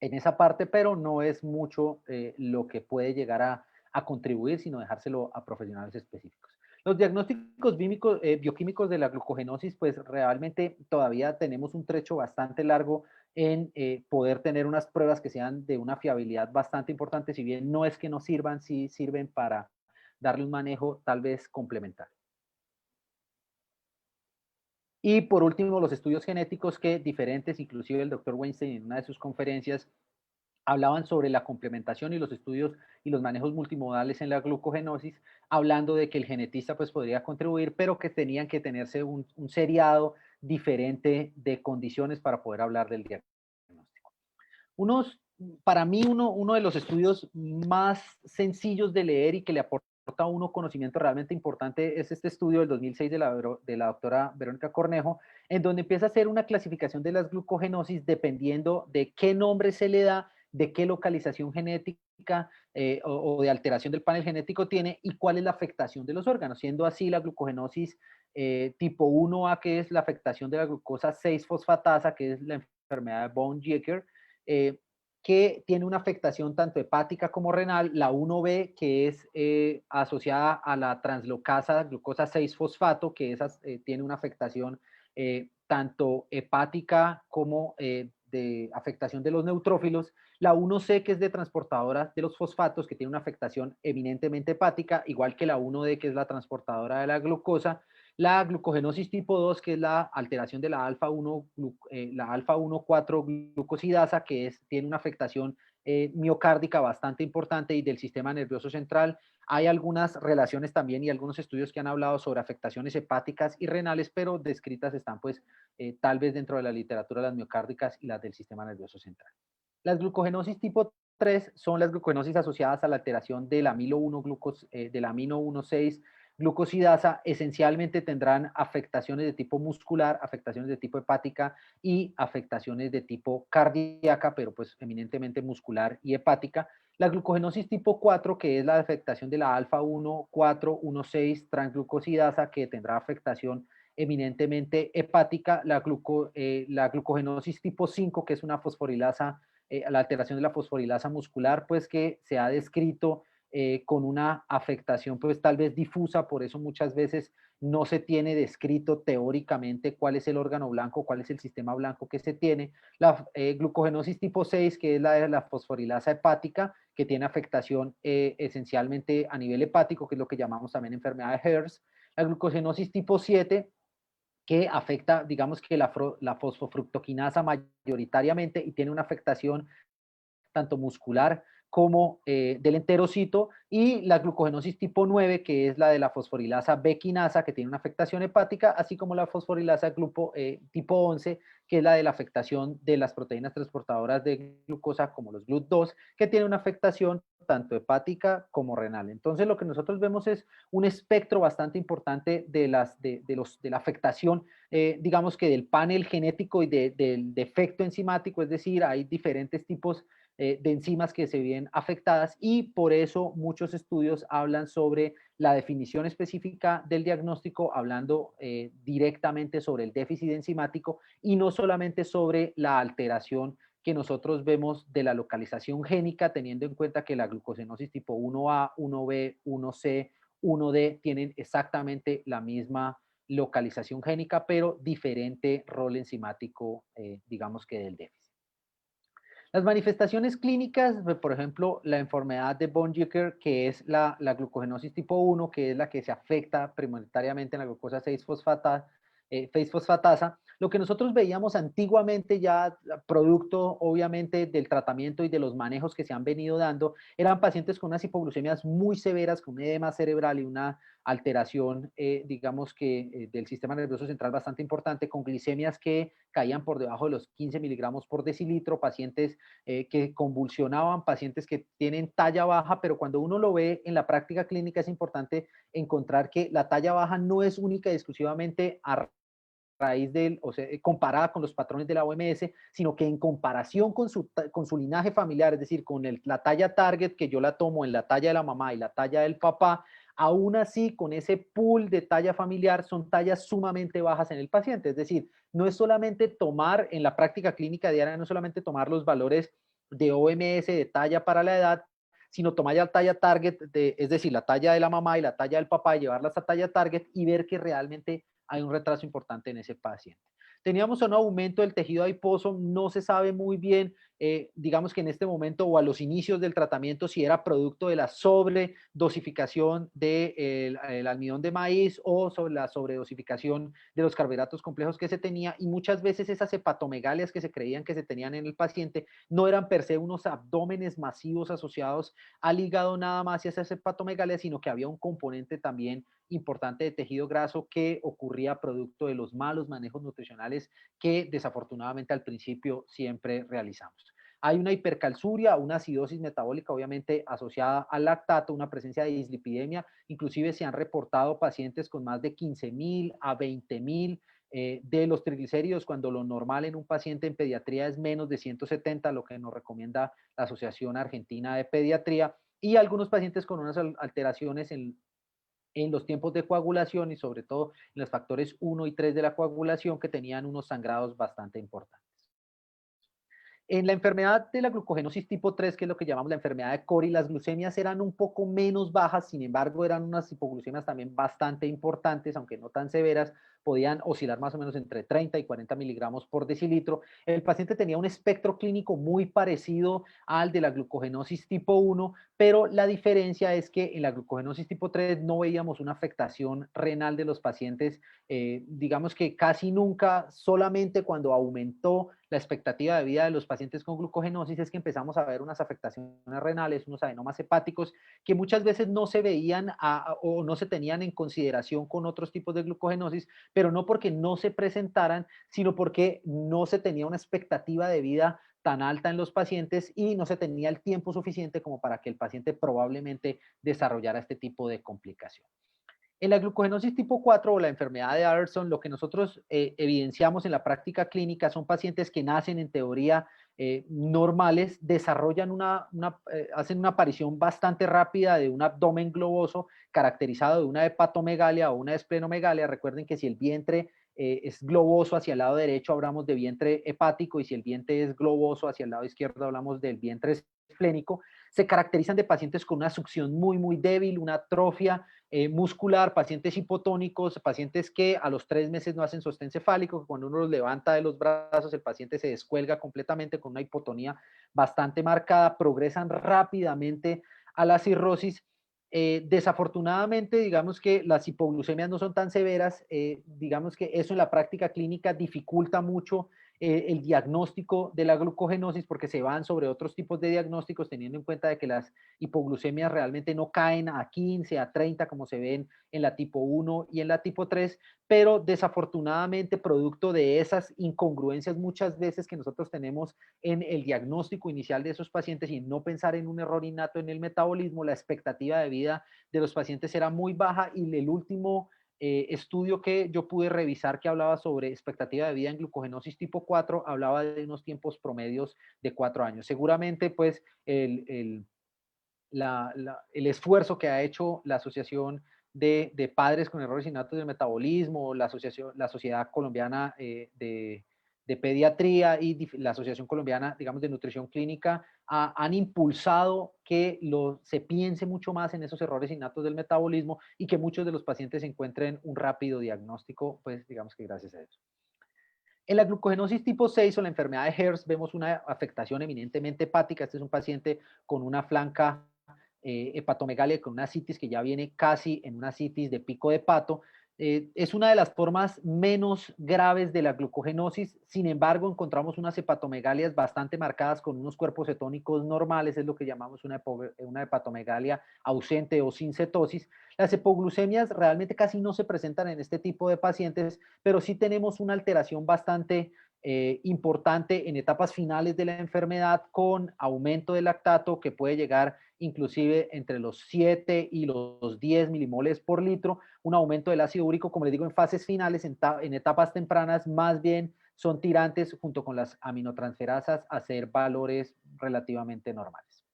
A: en esa parte, pero no es mucho lo que puede llegar a contribuir, sino dejárselo a profesionales específicos. Los diagnósticos bioquímicos de la glucogenosis, pues realmente todavía tenemos un trecho bastante largo en poder tener unas pruebas que sean de una fiabilidad bastante importante, si bien no es que no sirvan, sí sirven para darle un manejo tal vez complementario. Y por último, los estudios genéticos, que diferentes, inclusive el doctor Weinstein en una de sus conferencias hablaban sobre la complementación y los estudios y los manejos multimodales en la glucogenosis, hablando de que el genetista pues podría contribuir, pero que tenían que tenerse un seriado diferente de condiciones para poder hablar del diagnóstico. Unos, para mí, uno de los estudios más sencillos de leer y que le aporta a uno conocimiento realmente importante es este estudio del 2006 de la doctora Verónica Cornejo, en donde empieza a hacer una clasificación de las glucogenosis dependiendo de qué nombre se le da, de qué localización genética o de alteración del panel genético tiene, y cuál es la afectación de los órganos, siendo así la glucogenosis tipo 1A, que es la afectación de la glucosa 6-fosfatasa, que es la enfermedad de Bone-Jeker, eh, que tiene una afectación tanto hepática como renal, la 1B, que es asociada a la translocasa glucosa 6-fosfato, que tiene una afectación tanto hepática como de afectación de los neutrófilos, la 1C, que es de transportadora de los fosfatos, que tiene una afectación eminentemente hepática, igual que la 1D, que es la transportadora de la glucosa, la glucogenosis tipo 2, que es la alteración de la alfa-1, la alfa-1,4 glucosidasa, que tiene una afectación miocárdica bastante importante y del sistema nervioso central. Hay algunas relaciones también y algunos estudios que han hablado sobre afectaciones hepáticas y renales, pero descritas están pues tal vez dentro de la literatura las miocárdicas y las del sistema nervioso central. Las glucogenosis tipo 3 son las glucogenosis asociadas a la alteración del amino 1, del amino 1,6 glucosidasa. Esencialmente tendrán afectaciones de tipo muscular, afectaciones de tipo hepática y afectaciones de tipo cardíaca, pero pues eminentemente muscular y hepática. La glucogenosis tipo 4, que es la afectación de la alfa 1, 4, 1,6 transglucosidasa, que tendrá afectación eminentemente hepática. La glucogenosis tipo 5, que es una fosforilasa, la alteración de la fosforilasa muscular, pues que se ha descrito con una afectación pues tal vez difusa, por eso muchas veces no se tiene descrito teóricamente cuál es el órgano blanco, cuál es el sistema blanco que se tiene. La glucogenosis tipo 6, que es la de la fosforilasa hepática, que tiene afectación esencialmente a nivel hepático, que es lo que llamamos también enfermedad de HERS. La glucogenosis tipo 7, que afecta, digamos que la fosfofructoquinasa mayoritariamente y tiene una afectación tanto muscular como del enterocito, y la glucogenosis tipo 9, que es la de la fosforilasa B quinasa, que tiene una afectación hepática, así como la fosforilasa tipo 11, que es la de la afectación de las proteínas transportadoras de glucosa, como los GLUT2, que tiene una afectación tanto hepática como renal. Entonces, lo que nosotros vemos es un espectro bastante importante de la afectación, digamos que del panel genético y del defecto enzimático, es decir, hay diferentes tipos de enzimas que se ven afectadas, y por eso muchos estudios hablan sobre la definición específica del diagnóstico, hablando directamente sobre el déficit enzimático y no solamente sobre la alteración que nosotros vemos de la localización génica, teniendo en cuenta que la glucosenosis tipo 1A, 1B, 1C, 1D tienen exactamente la misma localización génica, pero diferente rol enzimático, digamos que del déficit. Las manifestaciones clínicas, pues, por ejemplo, la enfermedad de von Wiecker, que es la glucogenosis tipo 1, que es la que se afecta prioritariamente en la glucosa 6-fosfatasa. Lo que nosotros veíamos antiguamente, ya producto obviamente del tratamiento y de los manejos que se han venido dando, eran pacientes con unas hipoglucemias muy severas, con un edema cerebral y una alteración, digamos que del sistema nervioso central bastante importante, con glicemias que caían por debajo de los 15 miligramos por decilitro, pacientes que convulsionaban, pacientes que tienen talla baja, pero cuando uno lo ve en la práctica clínica es importante encontrar que la talla baja no es única y exclusivamente a raíz del, o sea, comparada con los patrones de la OMS, sino que en comparación con su linaje familiar, es decir, con la talla target que yo la tomo en la talla de la mamá y la talla del papá, aún así con ese pool de talla familiar son tallas sumamente bajas en el paciente. Es decir, no es solamente tomar en la práctica clínica diaria, no es solamente tomar los valores de OMS de talla para la edad, sino tomar ya la talla target, es decir, la talla de la mamá y la talla del papá, y llevarlas a talla target y ver que realmente hay un retraso importante en ese paciente. Teníamos un aumento del tejido adiposo, no se sabe muy bien, digamos que en este momento o a los inicios del tratamiento, si era producto de la sobredosificación del almidón de maíz o sobre la sobredosificación de los carbohidratos complejos que se tenía, y muchas veces esas hepatomegalias que se creían que se tenían en el paciente no eran per se unos abdómenes masivos asociados al hígado nada más y a esas hepatomegalias, sino que había un componente también importante de tejido graso que ocurría producto de los malos manejos nutricionales que desafortunadamente al principio siempre realizamos. Hay una hipercalciuria, una acidosis metabólica obviamente asociada al lactato, una presencia de dislipidemia, inclusive se han reportado pacientes con más de 15.000 a 20.000 de los triglicéridos, cuando lo normal en un paciente en pediatría es menos de 170, lo que nos recomienda la Asociación Argentina de Pediatría, y algunos pacientes con unas alteraciones en los tiempos de coagulación y sobre todo en los factores 1 y 3 de la coagulación, que tenían unos sangrados bastante importantes. En la enfermedad de la glucogenosis tipo 3, que es lo que llamamos la enfermedad de Cori, las glucemias eran un poco menos bajas, sin embargo eran unas hipoglucemias también bastante importantes, aunque no tan severas, podían oscilar más o menos entre 30 y 40 miligramos por decilitro. El paciente tenía un espectro clínico muy parecido al de la glucogenosis tipo 1, pero la diferencia es que en la glucogenosis tipo 3 no veíamos una afectación renal de los pacientes, digamos que casi nunca, solamente cuando aumentó la expectativa de vida de los pacientes con glucogenosis es que empezamos a ver unas afectaciones renales, unos adenomas hepáticos que muchas veces no se veían o no se tenían en consideración con otros tipos de glucogenosis, pero no porque no se presentaran, sino porque no se tenía una expectativa de vida tan alta en los pacientes y no se tenía el tiempo suficiente como para que el paciente probablemente desarrollara este tipo de complicación. En la glucogenosis tipo 4 o la enfermedad de Addison, lo que nosotros evidenciamos en la práctica clínica son pacientes que nacen en teoría normales, desarrollan hacen una aparición bastante rápida de un abdomen globoso caracterizado de una hepatomegalia o una esplenomegalia. Recuerden que si el vientre es globoso hacia el lado derecho, hablamos de vientre hepático, y si el vientre es globoso hacia el lado izquierdo, hablamos del vientre esplénico. Se caracterizan de pacientes con una succión muy, muy débil, una atrofia muscular, pacientes hipotónicos, pacientes que a los 3 meses no hacen sostén cefálico, que cuando uno los levanta de los brazos el paciente se descuelga completamente con una hipotonía bastante marcada, progresan rápidamente a la cirrosis, Desafortunadamente, digamos que las hipoglucemias no son tan severas, digamos que eso en la práctica clínica dificulta mucho el diagnóstico de la glucogenosis porque se van sobre otros tipos de diagnósticos teniendo en cuenta de que las hipoglucemias realmente no caen a 15, a 30 como se ven en la tipo 1 y en la tipo 3, pero desafortunadamente producto de esas incongruencias muchas veces que nosotros tenemos en el diagnóstico inicial de esos pacientes y no pensar en un error innato en el metabolismo, la expectativa de vida de los pacientes era muy baja y el último estudio que yo pude revisar que hablaba sobre expectativa de vida en glucogenosis tipo 4 hablaba de unos tiempos promedios de 4 años. Seguramente pues el esfuerzo que ha hecho la Asociación de Padres con Errores Innatos del Metabolismo, la Sociedad Colombiana de Pediatría y la Asociación Colombiana, digamos, de Nutrición Clínica, han impulsado que se piense mucho más en esos errores innatos del metabolismo y que muchos de los pacientes encuentren un rápido diagnóstico, pues digamos que gracias a eso. En la glucogenosis tipo 6 o la enfermedad de HERS vemos una afectación eminentemente hepática. Este es un paciente con una flanca hepatomegalia, con una citis que ya viene casi en una citis de pico de pato. Es una de las formas menos graves de la glucogenosis. Sin embargo, encontramos unas hepatomegalias bastante marcadas con unos cuerpos cetónicos normales, es lo que llamamos una hepatomegalia ausente o sin cetosis. Las hipoglucemias realmente casi no se presentan en este tipo de pacientes, pero sí tenemos una alteración bastante importante en etapas finales de la enfermedad con aumento del lactato que puede llegar inclusive entre los 7 y los 10 milimoles por litro, un aumento del ácido úrico, como les digo, en fases finales, en etapas tempranas, más bien son tirantes junto con las aminotransferasas a ser valores relativamente normales.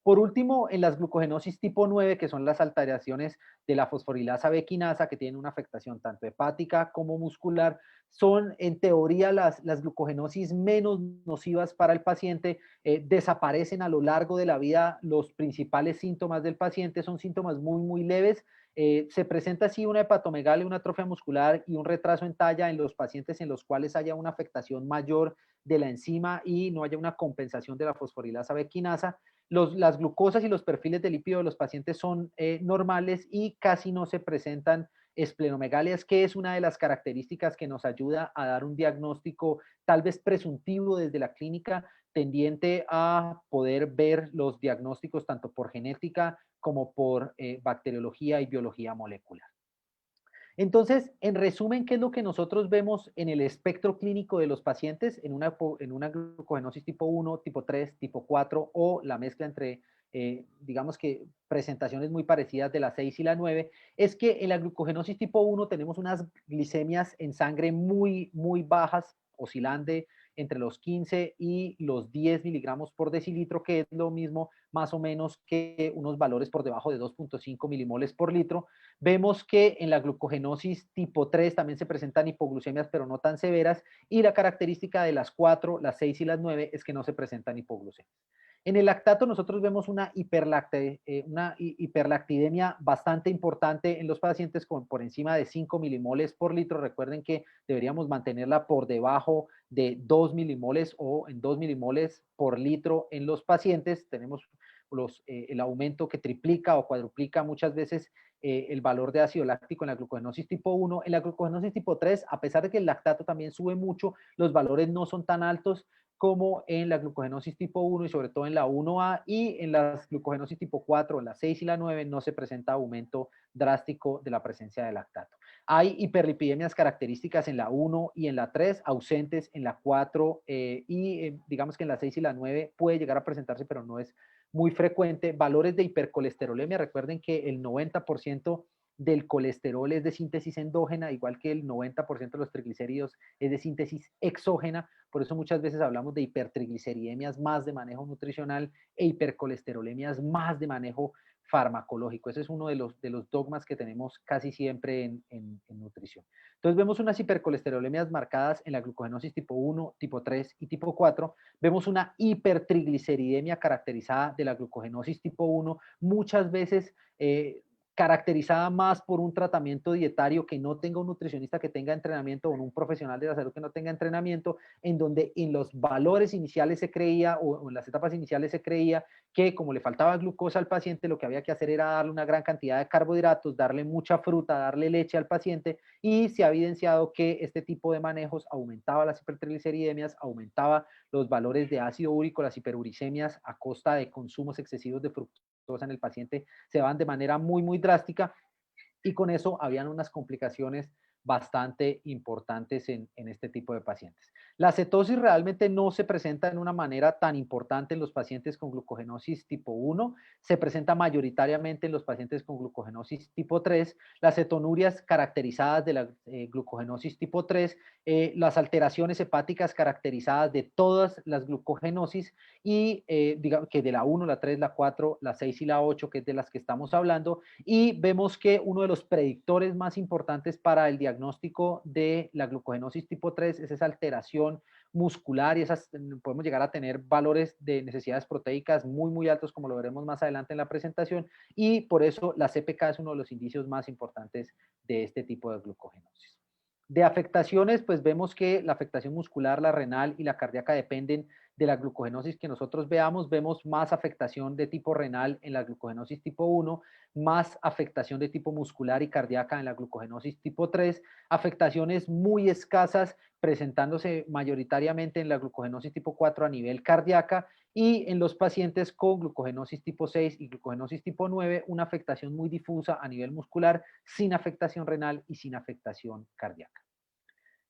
A: Por último, en las glucogenosis tipo 9, que son las alteraciones de la fosforilasa B quinasa, que tienen una afectación tanto hepática como muscular, son en teoría las glucogenosis menos nocivas para el paciente, desaparecen a lo largo de la vida los principales síntomas del paciente, son síntomas muy leves, se presenta así una hepatomegalia, una atrofia muscular y un retraso en talla en los pacientes en los cuales haya una afectación mayor de la enzima y no haya una compensación de la fosforilasa B quinasa. Las glucosas y los perfiles de lípido de los pacientes son normales y casi no se presentan esplenomegalias, que es una de las características que nos ayuda a dar un diagnóstico tal vez presuntivo desde la clínica, tendiente a poder ver los diagnósticos tanto por genética como por bacteriología y biología molecular. Entonces, en resumen, ¿qué es lo que nosotros vemos en el espectro clínico de los pacientes en una glucogenosis tipo 1, tipo 3, tipo 4 o la mezcla entre, digamos que presentaciones muy parecidas de la 6 y la 9? Es que en la glucogenosis tipo 1 tenemos unas glicemias en sangre muy bajas, oscilando entre los 15 y los 10 miligramos por decilitro, que es lo mismo más o menos que unos valores por debajo de 2.5 milimoles por litro. Vemos que en la glucogenosis tipo 3 también se presentan hipoglucemias, pero no tan severas, y la característica de las 4, las 6 y las 9 es que no se presentan hipoglucemias. En el lactato nosotros vemos una hiperlactidemia bastante importante en los pacientes con por encima de 5 milimoles por litro. Recuerden que deberíamos mantenerla por debajo de 2 milimoles o en 2 milimoles por litro en los pacientes. Tenemos el aumento que triplica o cuadruplica muchas veces el valor de ácido láctico en la glucogenosis tipo 1. En la glucogenosis tipo 3, a pesar de que el lactato también sube mucho, los valores no son tan altos como en la glucogenosis tipo 1 y sobre todo en la 1A, y en las glucogenosis tipo 4, en la 6 y la 9 no se presenta aumento drástico de la presencia de lactato. Hay hiperlipidemias características en la 1 y en la 3, ausentes en la 4 digamos que en la 6 y la 9 puede llegar a presentarse, pero no es muy frecuente. Valores de hipercolesterolemia, recuerden que el 90% del colesterol es de síntesis endógena, igual que el 90% de los triglicéridos es de síntesis exógena. Por eso muchas veces hablamos de hipertrigliceridemias más de manejo nutricional e hipercolesterolemias más de manejo farmacológico. Ese es uno de los dogmas que tenemos casi siempre en nutrición. Entonces vemos unas hipercolesterolemias marcadas en la glucogenosis tipo 1, tipo 3 y tipo 4. Vemos una hipertrigliceridemia caracterizada de la glucogenosis tipo 1, muchas veces caracterizada más por un tratamiento dietario que no tenga un nutricionista que tenga entrenamiento o un profesional de la salud que no tenga entrenamiento, en donde en los valores iniciales se creía o en las etapas iniciales se creía que como le faltaba glucosa al paciente, lo que había que hacer era darle una gran cantidad de carbohidratos, darle mucha fruta, darle leche al paciente, y se ha evidenciado que este tipo de manejos aumentaba las hipertrigliceridemias, aumentaba los valores de ácido úrico, las hiperuricemias a costa de consumos excesivos de fructosa en el paciente se van de manera muy drástica, y con eso habían unas complicaciones bastante importantes en este tipo de pacientes. La cetosis realmente no se presenta en una manera tan importante en los pacientes con glucogenosis tipo 1, se presenta mayoritariamente en los pacientes con glucogenosis tipo 3, las cetonurias caracterizadas de la glucogenosis tipo 3, las alteraciones hepáticas caracterizadas de todas las glucogenosis y digamos que de la 1, la 3, la 4, la 6 y la 8, que es de las que estamos hablando, y vemos que uno de los predictores más importantes para el diagnóstico de la glucogenosis tipo 3 es esa alteración muscular, y esas podemos llegar a tener valores de necesidades proteicas muy altos, como lo veremos más adelante en la presentación, y por eso la CPK es uno de los indicios más importantes de este tipo de glucogenosis. De afectaciones, pues vemos que la afectación muscular, la renal y la cardíaca dependen de la glucogenosis que nosotros veamos. Vemos más afectación de tipo renal en la glucogenosis tipo 1, más afectación de tipo muscular y cardíaca en la glucogenosis tipo 3, afectaciones muy escasas presentándose mayoritariamente en la glucogenosis tipo 4 a nivel cardíaca, y en los pacientes con glucogenosis tipo 6 y glucogenosis tipo 9, una afectación muy difusa a nivel muscular, sin afectación renal y sin afectación cardíaca.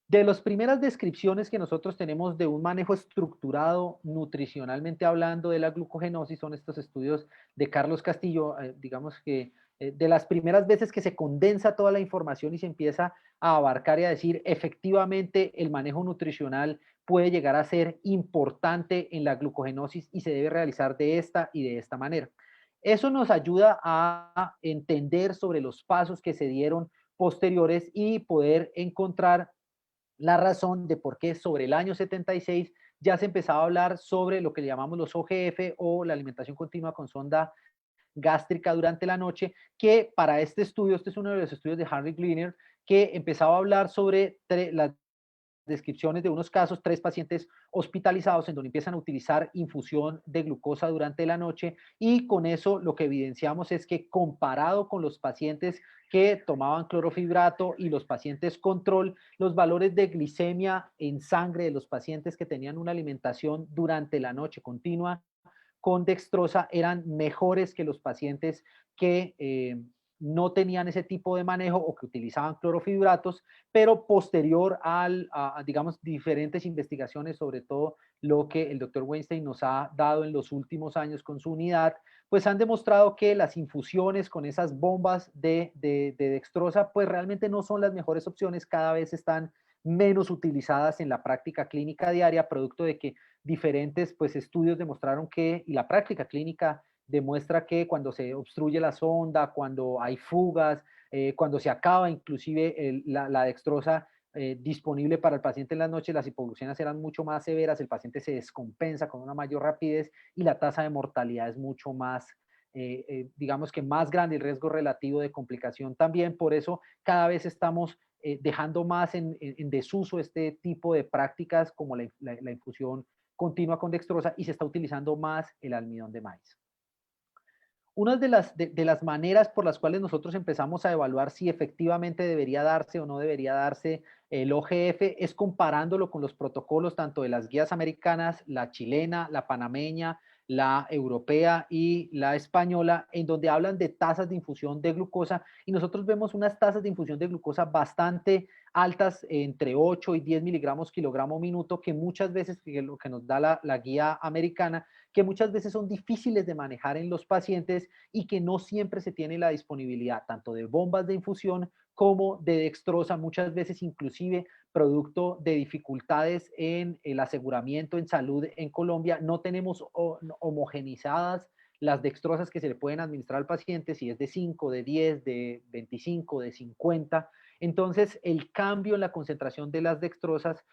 A: De las primeras descripciones que nosotros tenemos de un manejo estructurado nutricionalmente hablando de la glucogenosis son estos estudios de Carlos Castillo, digamos que de las primeras veces que se condensa toda la información y se empieza a abarcar y a decir efectivamente el manejo nutricional puede llegar a ser importante en la glucogenosis y se debe realizar de esta y de esta manera. Eso nos ayuda a entender sobre los pasos que se dieron posteriores y poder encontrar la razón de por qué sobre el año 76 ya se empezaba a hablar sobre lo que le llamamos los OGF o la alimentación continua con sonda gástrica durante la noche, que para este estudio, este es uno de los estudios de Harry Gleaner, que empezaba a hablar sobre las descripciones de unos casos, 3 pacientes hospitalizados en donde empiezan a utilizar infusión de glucosa durante la noche, y con eso lo que evidenciamos es que comparado con los pacientes que tomaban clorofibrato y los pacientes control, los valores de glicemia en sangre de los pacientes que tenían una alimentación durante la noche continua con dextrosa eran mejores que los pacientes que no tenían ese tipo de manejo o que utilizaban clorofibratos, pero posterior digamos, diferentes investigaciones, sobre todo lo que el doctor Weinstein nos ha dado en los últimos años con su unidad, pues han demostrado que las infusiones con esas bombas de dextrosa, pues realmente no son las mejores opciones, cada vez están menos utilizadas en la práctica clínica diaria, producto de que diferentes pues, estudios demostraron que, y la práctica clínica demuestra que cuando se obstruye la sonda, cuando hay fugas, cuando se acaba inclusive la dextrosa disponible para el paciente en las noches, las hipoglucemias eran mucho más severas, el paciente se descompensa con una mayor rapidez y la tasa de mortalidad es mucho más, digamos que más grande, el riesgo relativo de complicación también. Por eso cada vez estamos dejando más en desuso este tipo de prácticas como la infusión continua con dextrosa, y se está utilizando más el almidón de maíz. Una de las maneras por las cuales nosotros empezamos a evaluar si efectivamente debería darse o no debería darse el OGF es comparándolo con los protocolos tanto de las guías americanas, la chilena, la panameña, la europea y la española, en donde hablan de tasas de infusión de glucosa, y nosotros vemos unas tasas de infusión de glucosa bastante altas, entre 8 y 10 miligramos kilogramo minuto, que muchas veces, que lo que nos da la guía americana, que muchas veces son difíciles de manejar en los pacientes y que no siempre se tiene la disponibilidad tanto de bombas de infusión como de dextrosa, muchas veces inclusive producto de dificultades en el aseguramiento en salud en Colombia. No tenemos homogenizadas las dextrosas que se le pueden administrar al paciente, si es de 5, de 10, de 25, de 50. Entonces, el cambio en la concentración de las dextrosas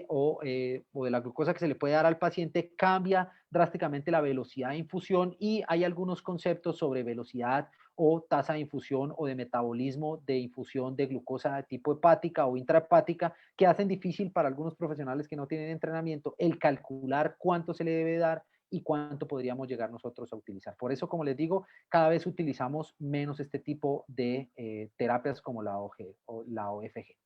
A: o de la glucosa que se le puede dar al paciente cambia drásticamente la velocidad de infusión, y hay algunos conceptos sobre velocidad o tasa de infusión o de metabolismo de infusión de glucosa de tipo hepática o intrahepática, que hacen difícil para algunos profesionales que no tienen entrenamiento el calcular cuánto se le debe dar y cuánto podríamos llegar nosotros a utilizar. Por eso, como les digo, cada vez utilizamos menos este tipo de terapias como la OFG.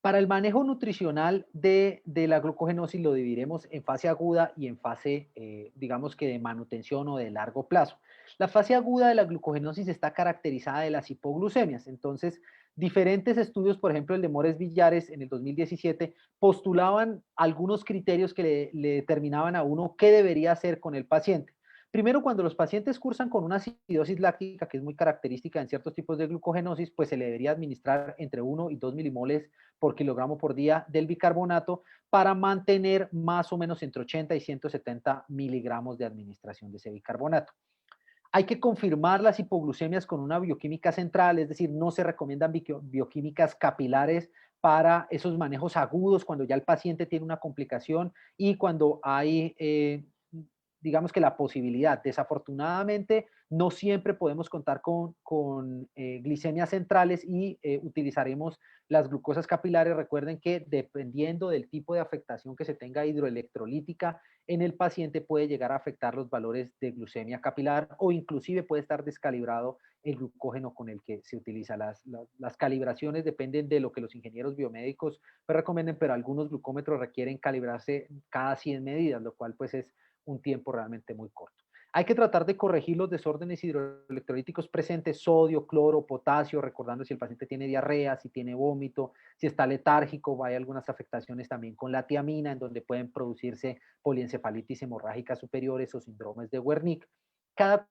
A: Para el manejo nutricional de la glucogenosis lo dividiremos en fase aguda y en fase, digamos que de manutención o de largo plazo. La fase aguda de la glucogenosis está caracterizada de las hipoglucemias. Entonces, diferentes estudios, por ejemplo, el de Mores Villares en el 2017, postulaban algunos criterios que le determinaban a uno qué debería hacer con el paciente. Primero, cuando los pacientes cursan con una acidosis láctica, que es muy característica en ciertos tipos de glucogenosis, pues se le debería administrar entre 1 y 2 milimoles por kilogramo por día del bicarbonato para mantener más o menos entre 80 y 170 miligramos de administración de ese bicarbonato. Hay que confirmar las hipoglucemias con una bioquímica central, es decir, no se recomiendan bioquímicas capilares para esos manejos agudos cuando ya el paciente tiene una complicación y cuando hay, digamos que la posibilidad. Desafortunadamente, no siempre podemos contar con glicemias centrales y utilizaremos las glucosas capilares. Recuerden que dependiendo del tipo de afectación que se tenga hidroelectrolítica en el paciente puede llegar a afectar los valores de glucemia capilar o inclusive puede estar descalibrado el glucógeno con el que se utiliza. Las calibraciones dependen de lo que los ingenieros biomédicos recomienden, pero algunos glucómetros requieren calibrarse cada 100 medidas, lo cual pues es un tiempo realmente muy corto. Hay que tratar de corregir los desórdenes hidroelectrolíticos presentes, sodio, cloro, potasio, recordando si el paciente tiene diarrea, si tiene vómito, si está letárgico. Hay algunas afectaciones también con la tiamina, en donde pueden producirse poliencefalitis hemorrágicas superiores o síndromes de Wernicke. Cada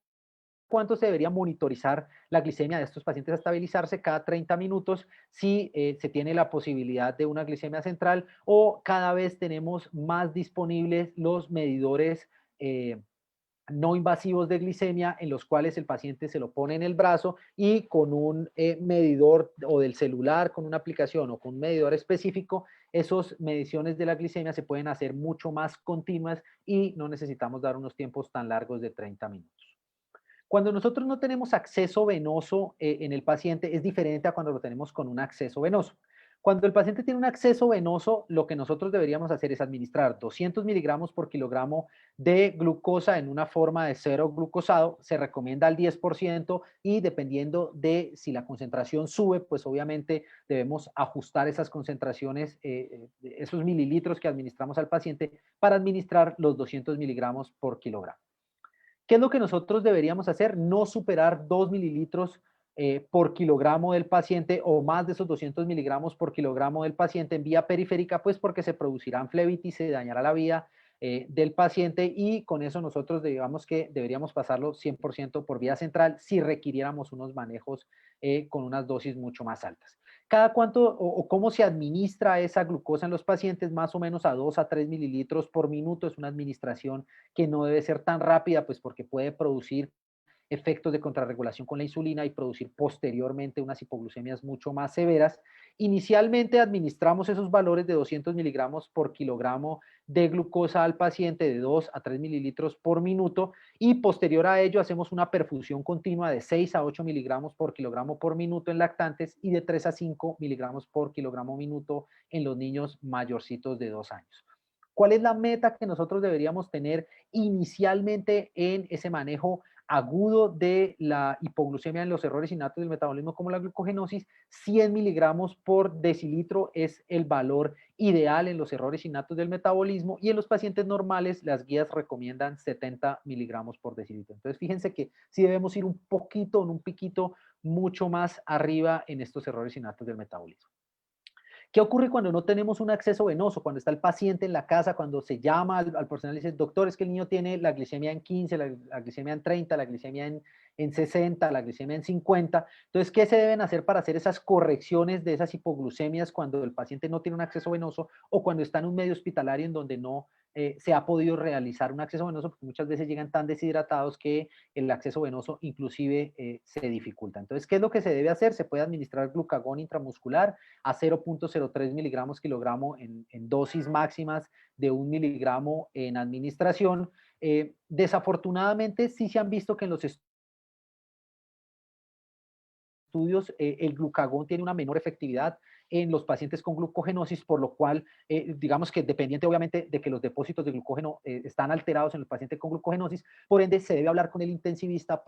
A: cuánto se debería monitorizar la glicemia de estos pacientes a estabilizarse cada 30 minutos si se tiene la posibilidad de una glicemia central o cada vez tenemos más disponibles los medidores no invasivos de glicemia en los cuales el paciente se lo pone en el brazo y con un medidor o del celular, con una aplicación o con un medidor específico, esas mediciones de la glicemia se pueden hacer mucho más continuas y no necesitamos dar unos tiempos tan largos de 30 minutos. Cuando nosotros no tenemos acceso venoso en el paciente es diferente a cuando lo tenemos con un acceso venoso. Cuando el paciente tiene un acceso venoso, lo que nosotros deberíamos hacer es administrar 200 miligramos por kilogramo de glucosa en una forma de cero glucosado. Se recomienda al 10% y dependiendo de si la concentración sube, pues obviamente debemos ajustar esas concentraciones, esos mililitros que administramos al paciente para administrar los 200 miligramos por kilogramo. ¿Qué es lo que nosotros deberíamos hacer? No superar 2 mililitros por kilogramo del paciente o más de esos 200 miligramos por kilogramo del paciente en vía periférica, pues porque se producirán flebitis, se dañará la vía del paciente y con eso nosotros digamos que deberíamos pasarlo 100% por vía central si requiriéramos unos manejos con unas dosis mucho más altas. ¿Cada cuánto o cómo se administra esa glucosa en los pacientes? Más o menos a 2 a 3 mililitros por minuto. Es una administración que no debe ser tan rápida, pues porque puede producir efectos de contrarregulación con la insulina y producir posteriormente unas hipoglucemias mucho más severas. Inicialmente administramos esos valores de 200 miligramos por kilogramo de glucosa al paciente de 2 a 3 mililitros por minuto y posterior a ello hacemos una perfusión continua de 6 a 8 miligramos por kilogramo por minuto en lactantes y de 3 a 5 miligramos por kilogramo minuto en los niños mayorcitos de 2 años. ¿Cuál es la meta que nosotros deberíamos tener inicialmente en ese manejo agudo de la hipoglucemia en los errores innatos del metabolismo como la glucogenosis? 100 miligramos por decilitro es el valor ideal en los errores innatos del metabolismo y en los pacientes normales las guías recomiendan 70 miligramos por decilitro. Entonces fíjense que sí debemos ir un poquito, en un piquito mucho más arriba en estos errores innatos del metabolismo. ¿Qué ocurre cuando no tenemos un acceso venoso? Cuando está el paciente en la casa, cuando se llama al personal y dice, doctor, es que el niño tiene la glicemia en 15, la glicemia en 30, la glicemia en 60, la glicemia en 50. Entonces, ¿qué se deben hacer para hacer esas correcciones de esas hipoglucemias cuando el paciente no tiene un acceso venoso o cuando está en un medio hospitalario en donde no se ha podido realizar un acceso venoso? Porque muchas veces llegan tan deshidratados que el acceso venoso inclusive se dificulta. Entonces, ¿qué es lo que se debe hacer? Se puede administrar glucagón intramuscular a 0.03 miligramos kilogramo en dosis máximas de 1 miligramo en administración. Desafortunadamente, sí se han visto que en los estudios el glucagón tiene una menor efectividad en los pacientes con glucogenosis, por lo cual, digamos que dependiente obviamente de que los depósitos de glucógeno están alterados en los pacientes con glucogenosis, por ende se debe hablar con el intensivista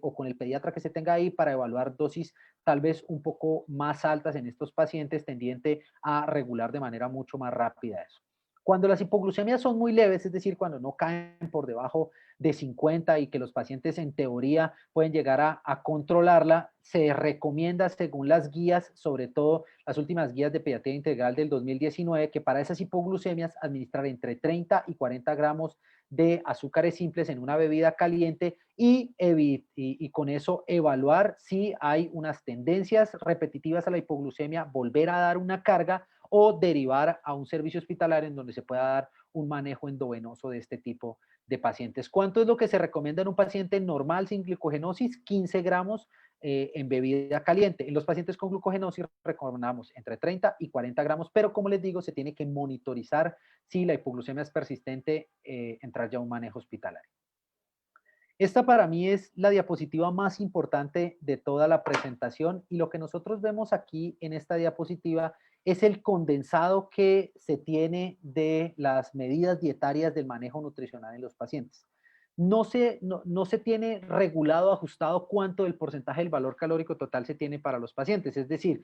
A: o con el pediatra que se tenga ahí para evaluar dosis tal vez un poco más altas en estos pacientes, tendiente a regular de manera mucho más rápida eso. Cuando las hipoglucemias son muy leves, es decir, cuando no caen por debajo de 50 y que los pacientes en teoría pueden llegar a controlarla, se recomienda según las guías, sobre todo las últimas guías de pediatría integral del 2019, que para esas hipoglucemias administrar entre 30 y 40 gramos de azúcares simples en una bebida caliente y con eso evaluar si hay unas tendencias repetitivas a la hipoglucemia, volver a dar una carga o derivar a un servicio hospitalario en donde se pueda dar un manejo endovenoso de este tipo de pacientes. ¿Cuánto es lo que se recomienda en un paciente normal sin glucogenosis? 15 gramos en bebida caliente. En los pacientes con glucogenosis recomendamos entre 30 y 40 gramos, pero como les digo, se tiene que monitorizar si la hipoglucemia es persistente, entrar ya a un manejo hospitalario. Esta para mí es la diapositiva más importante de toda la presentación y lo que nosotros vemos aquí en esta diapositiva es el condensado que se tiene de las medidas dietarias del manejo nutricional en los pacientes. No se tiene regulado, ajustado cuánto del porcentaje del valor calórico total se tiene para los pacientes. Es decir,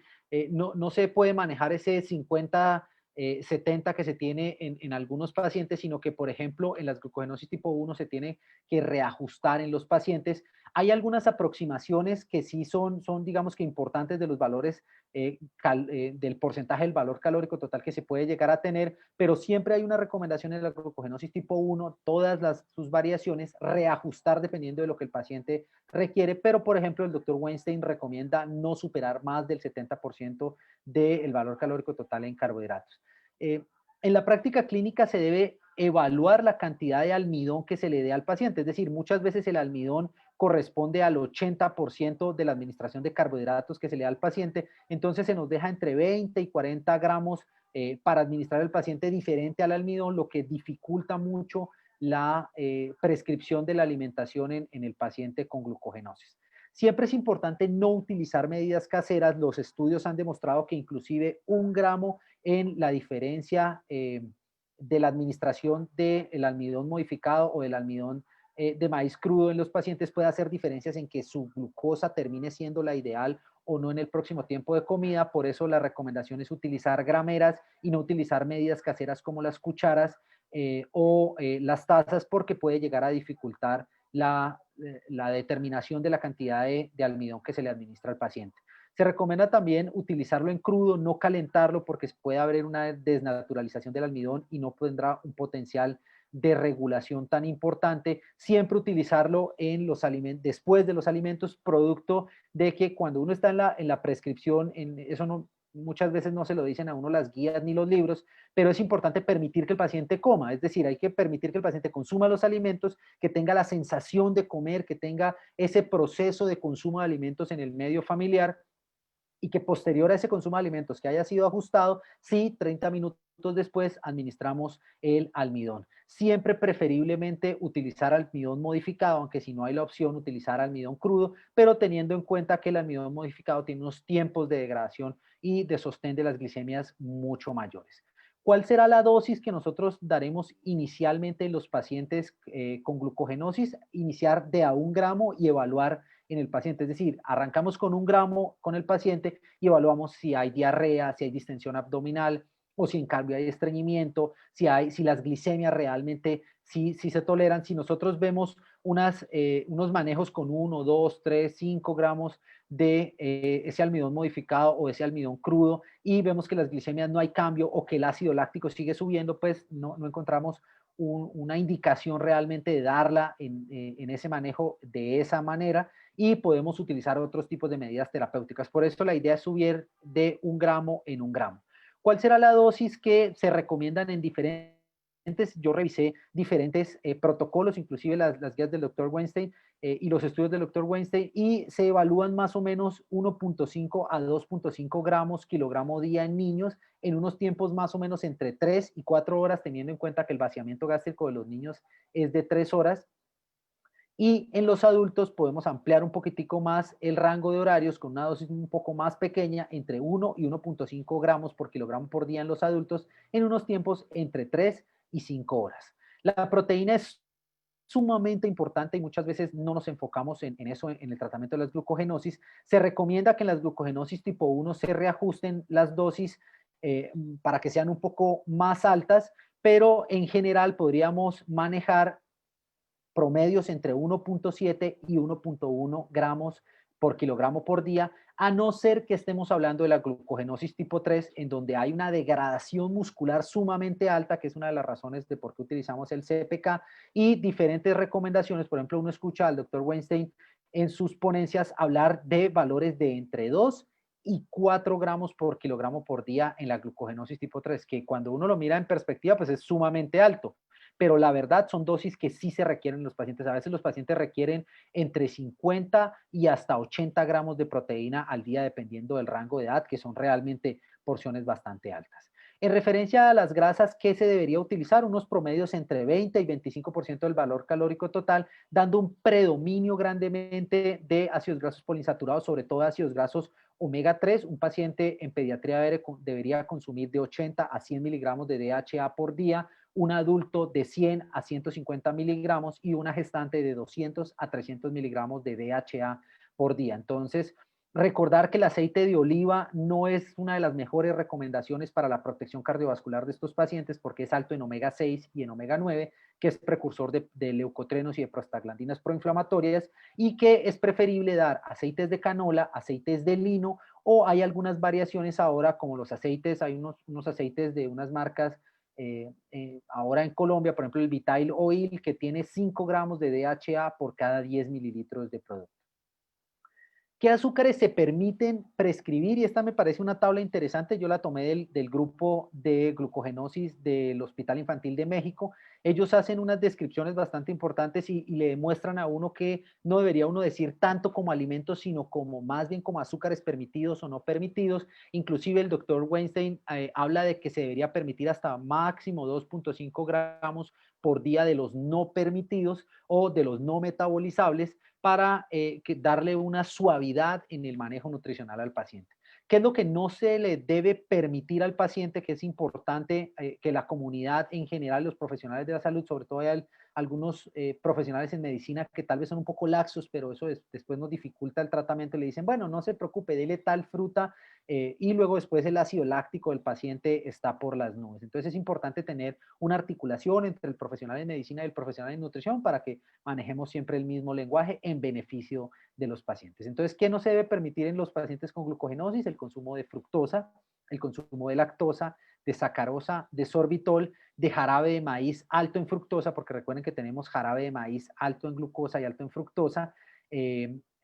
A: no se puede manejar ese 50, 70 que se tiene en algunos pacientes, sino que, por ejemplo, en las glucogenosis tipo 1 se tiene que reajustar en los pacientes. Hay algunas aproximaciones que sí son digamos que importantes de los valores del porcentaje del valor calórico total que se puede llegar a tener, pero siempre hay una recomendación en la glucogenosis tipo 1, sus variaciones, reajustar dependiendo de lo que el paciente requiere, pero por ejemplo el doctor Weinstein recomienda no superar más del 70% del valor calórico total en carbohidratos. En la práctica clínica se debe evaluar la cantidad de almidón que se le dé al paciente, es decir, muchas veces el almidón corresponde al 80% de la administración de carbohidratos que se le da al paciente, entonces se nos deja entre 20 y 40 gramos para administrar al paciente diferente al almidón, lo que dificulta mucho la prescripción de la alimentación en el paciente con glucogenosis. Siempre es importante no utilizar medidas caseras. Los estudios han demostrado que inclusive 1 gramo en la diferencia de la administración del almidón modificado o del almidón de maíz crudo en los pacientes puede hacer diferencias en que su glucosa termine siendo la ideal o no en el próximo tiempo de comida. Por eso la recomendación es utilizar grameras y no utilizar medidas caseras como las cucharas o las tazas, porque puede llegar a dificultar la determinación de la cantidad de almidón que se le administra al paciente. Se recomienda también utilizarlo en crudo, no calentarlo, porque puede haber una desnaturalización del almidón y no tendrá un potencial de regulación tan importante. Siempre utilizarlo en los alimentos, después de los alimentos, producto de que cuando uno está en la prescripción, eso no, muchas veces no se lo dicen a uno las guías ni los libros, pero es importante permitir que el paciente coma, es decir, hay que permitir que el paciente consuma los alimentos, que tenga la sensación de comer, que tenga ese proceso de consumo de alimentos en el medio familiar y que posterior a ese consumo de alimentos que haya sido ajustado, sí, 30 minutos después administramos el almidón. Siempre preferiblemente utilizar almidón modificado, aunque si no hay la opción utilizar almidón crudo, pero teniendo en cuenta que el almidón modificado tiene unos tiempos de degradación y de sostén de las glicemias mucho mayores. ¿Cuál será la dosis que nosotros daremos inicialmente en los pacientes con glucogenosis? Iniciar de a 1 gramo y evaluar en el paciente. Es decir, arrancamos con 1 gramo con el paciente y evaluamos si hay diarrea, si hay distensión abdominal o si en cambio hay estreñimiento, si las glicemias realmente si se toleran. Si nosotros vemos unos manejos con 1, 2, 3, 5 gramos de ese almidón modificado o ese almidón crudo y vemos que las glicemias no hay cambio o que el ácido láctico sigue subiendo, pues no encontramos una indicación realmente de darla en ese manejo de esa manera y podemos utilizar otros tipos de medidas terapéuticas. Por esto la idea es subir de 1 gramo en 1 gramo. ¿Cuál será la dosis que se recomiendan en diferentes? Yo revisé diferentes protocolos, inclusive las guías del Dr. Weinstein y los estudios del Dr. Weinstein, y se evalúan más o menos 1.5 a 2.5 gramos kilogramo día en niños en unos tiempos más o menos entre 3 y 4 horas, teniendo en cuenta que el vaciamiento gástrico de los niños es de 3 horas. Y en los adultos podemos ampliar un poquitico más el rango de horarios con una dosis un poco más pequeña, entre 1 y 1.5 gramos por kilogramo por día en los adultos, en unos tiempos entre 3 y 5 horas. La proteína es sumamente importante y muchas veces no nos enfocamos en eso, en el tratamiento de la glucogenosis. Se recomienda que en las glucogenosis tipo 1 se reajusten las dosis para que sean un poco más altas, pero en general podríamos manejar promedios entre 1.7 y 1.1 gramos por kilogramo por día, a no ser que estemos hablando de la glucogenosis tipo 3, en donde hay una degradación muscular sumamente alta, que es una de las razones de por qué utilizamos el CPK, y diferentes recomendaciones. Por ejemplo, uno escucha al doctor Weinstein en sus ponencias hablar de valores de entre 2 y 4 gramos por kilogramo por día en la glucogenosis tipo 3, que cuando uno lo mira en perspectiva, pues es sumamente alto, pero la verdad son dosis que sí se requieren en los pacientes. A veces los pacientes requieren entre 50 y hasta 80 gramos de proteína al día, dependiendo del rango de edad, que son realmente porciones bastante altas. En referencia a las grasas, ¿qué se debería utilizar? Unos promedios entre 20 y 25% del valor calórico total, dando un predominio grandemente de ácidos grasos poliinsaturados, sobre todo ácidos grasos omega 3. Un paciente en pediatría debería consumir de 80 a 100 miligramos de DHA por día, un adulto de 100 a 150 miligramos y una gestante de 200 a 300 miligramos de DHA por día. Entonces, recordar que el aceite de oliva no es una de las mejores recomendaciones para la protección cardiovascular de estos pacientes porque es alto en omega 6 y en omega 9, que es precursor de leucotrenos y de prostaglandinas proinflamatorias, y que es preferible dar aceites de canola, aceites de lino, o hay algunas variaciones ahora como los aceites, hay unos aceites de unas marcas ahora en Colombia, por ejemplo, el Vitail Oil, que tiene 5 gramos de DHA por cada 10 mililitros de producto. ¿Qué azúcares se permiten prescribir? Y esta me parece una tabla interesante. Yo la tomé del grupo de glucogenosis del Hospital Infantil de México. Ellos hacen unas descripciones bastante importantes y le demuestran a uno que no debería uno decir tanto como alimentos, sino como más bien como azúcares permitidos o no permitidos. Inclusive el doctor Weinstein habla de que se debería permitir hasta máximo 2.5 gramos por día de los no permitidos o de los no metabolizables, para darle una suavidad en el manejo nutricional al paciente. ¿Qué es lo que no se le debe permitir al paciente? Que es importante que la comunidad en general, los profesionales de la salud, sobre todo hay algunos profesionales en medicina que tal vez son un poco laxos, pero eso después nos dificulta el tratamiento. Le dicen, bueno, no se preocupe, dele tal fruta y luego después el ácido láctico del paciente está por las nubes. Entonces es importante tener una articulación entre el profesional en medicina y el profesional en nutrición para que manejemos siempre el mismo lenguaje en beneficio de los pacientes. Entonces, ¿qué no se debe permitir en los pacientes con glucogenosis? El consumo de fructosa, el consumo de lactosa, de sacarosa, de sorbitol, de jarabe de maíz alto en fructosa, porque recuerden que tenemos jarabe de maíz alto en glucosa y alto en fructosa.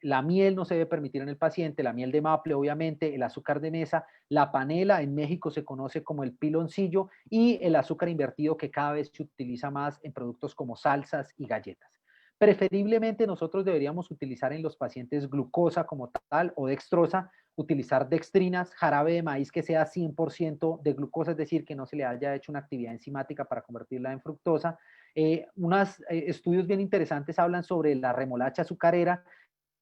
A: La miel no se debe permitir en el paciente, la miel de maple, obviamente, el azúcar de mesa, la panela, en México se conoce como el piloncillo, y el azúcar invertido, que cada vez se utiliza más en productos como salsas y galletas. Preferiblemente nosotros deberíamos utilizar en los pacientes glucosa como tal o dextrosa, utilizar dextrinas, jarabe de maíz que sea 100% de glucosa, es decir, que no se le haya hecho una actividad enzimática para convertirla en fructosa. Unos estudios bien interesantes hablan sobre la remolacha azucarera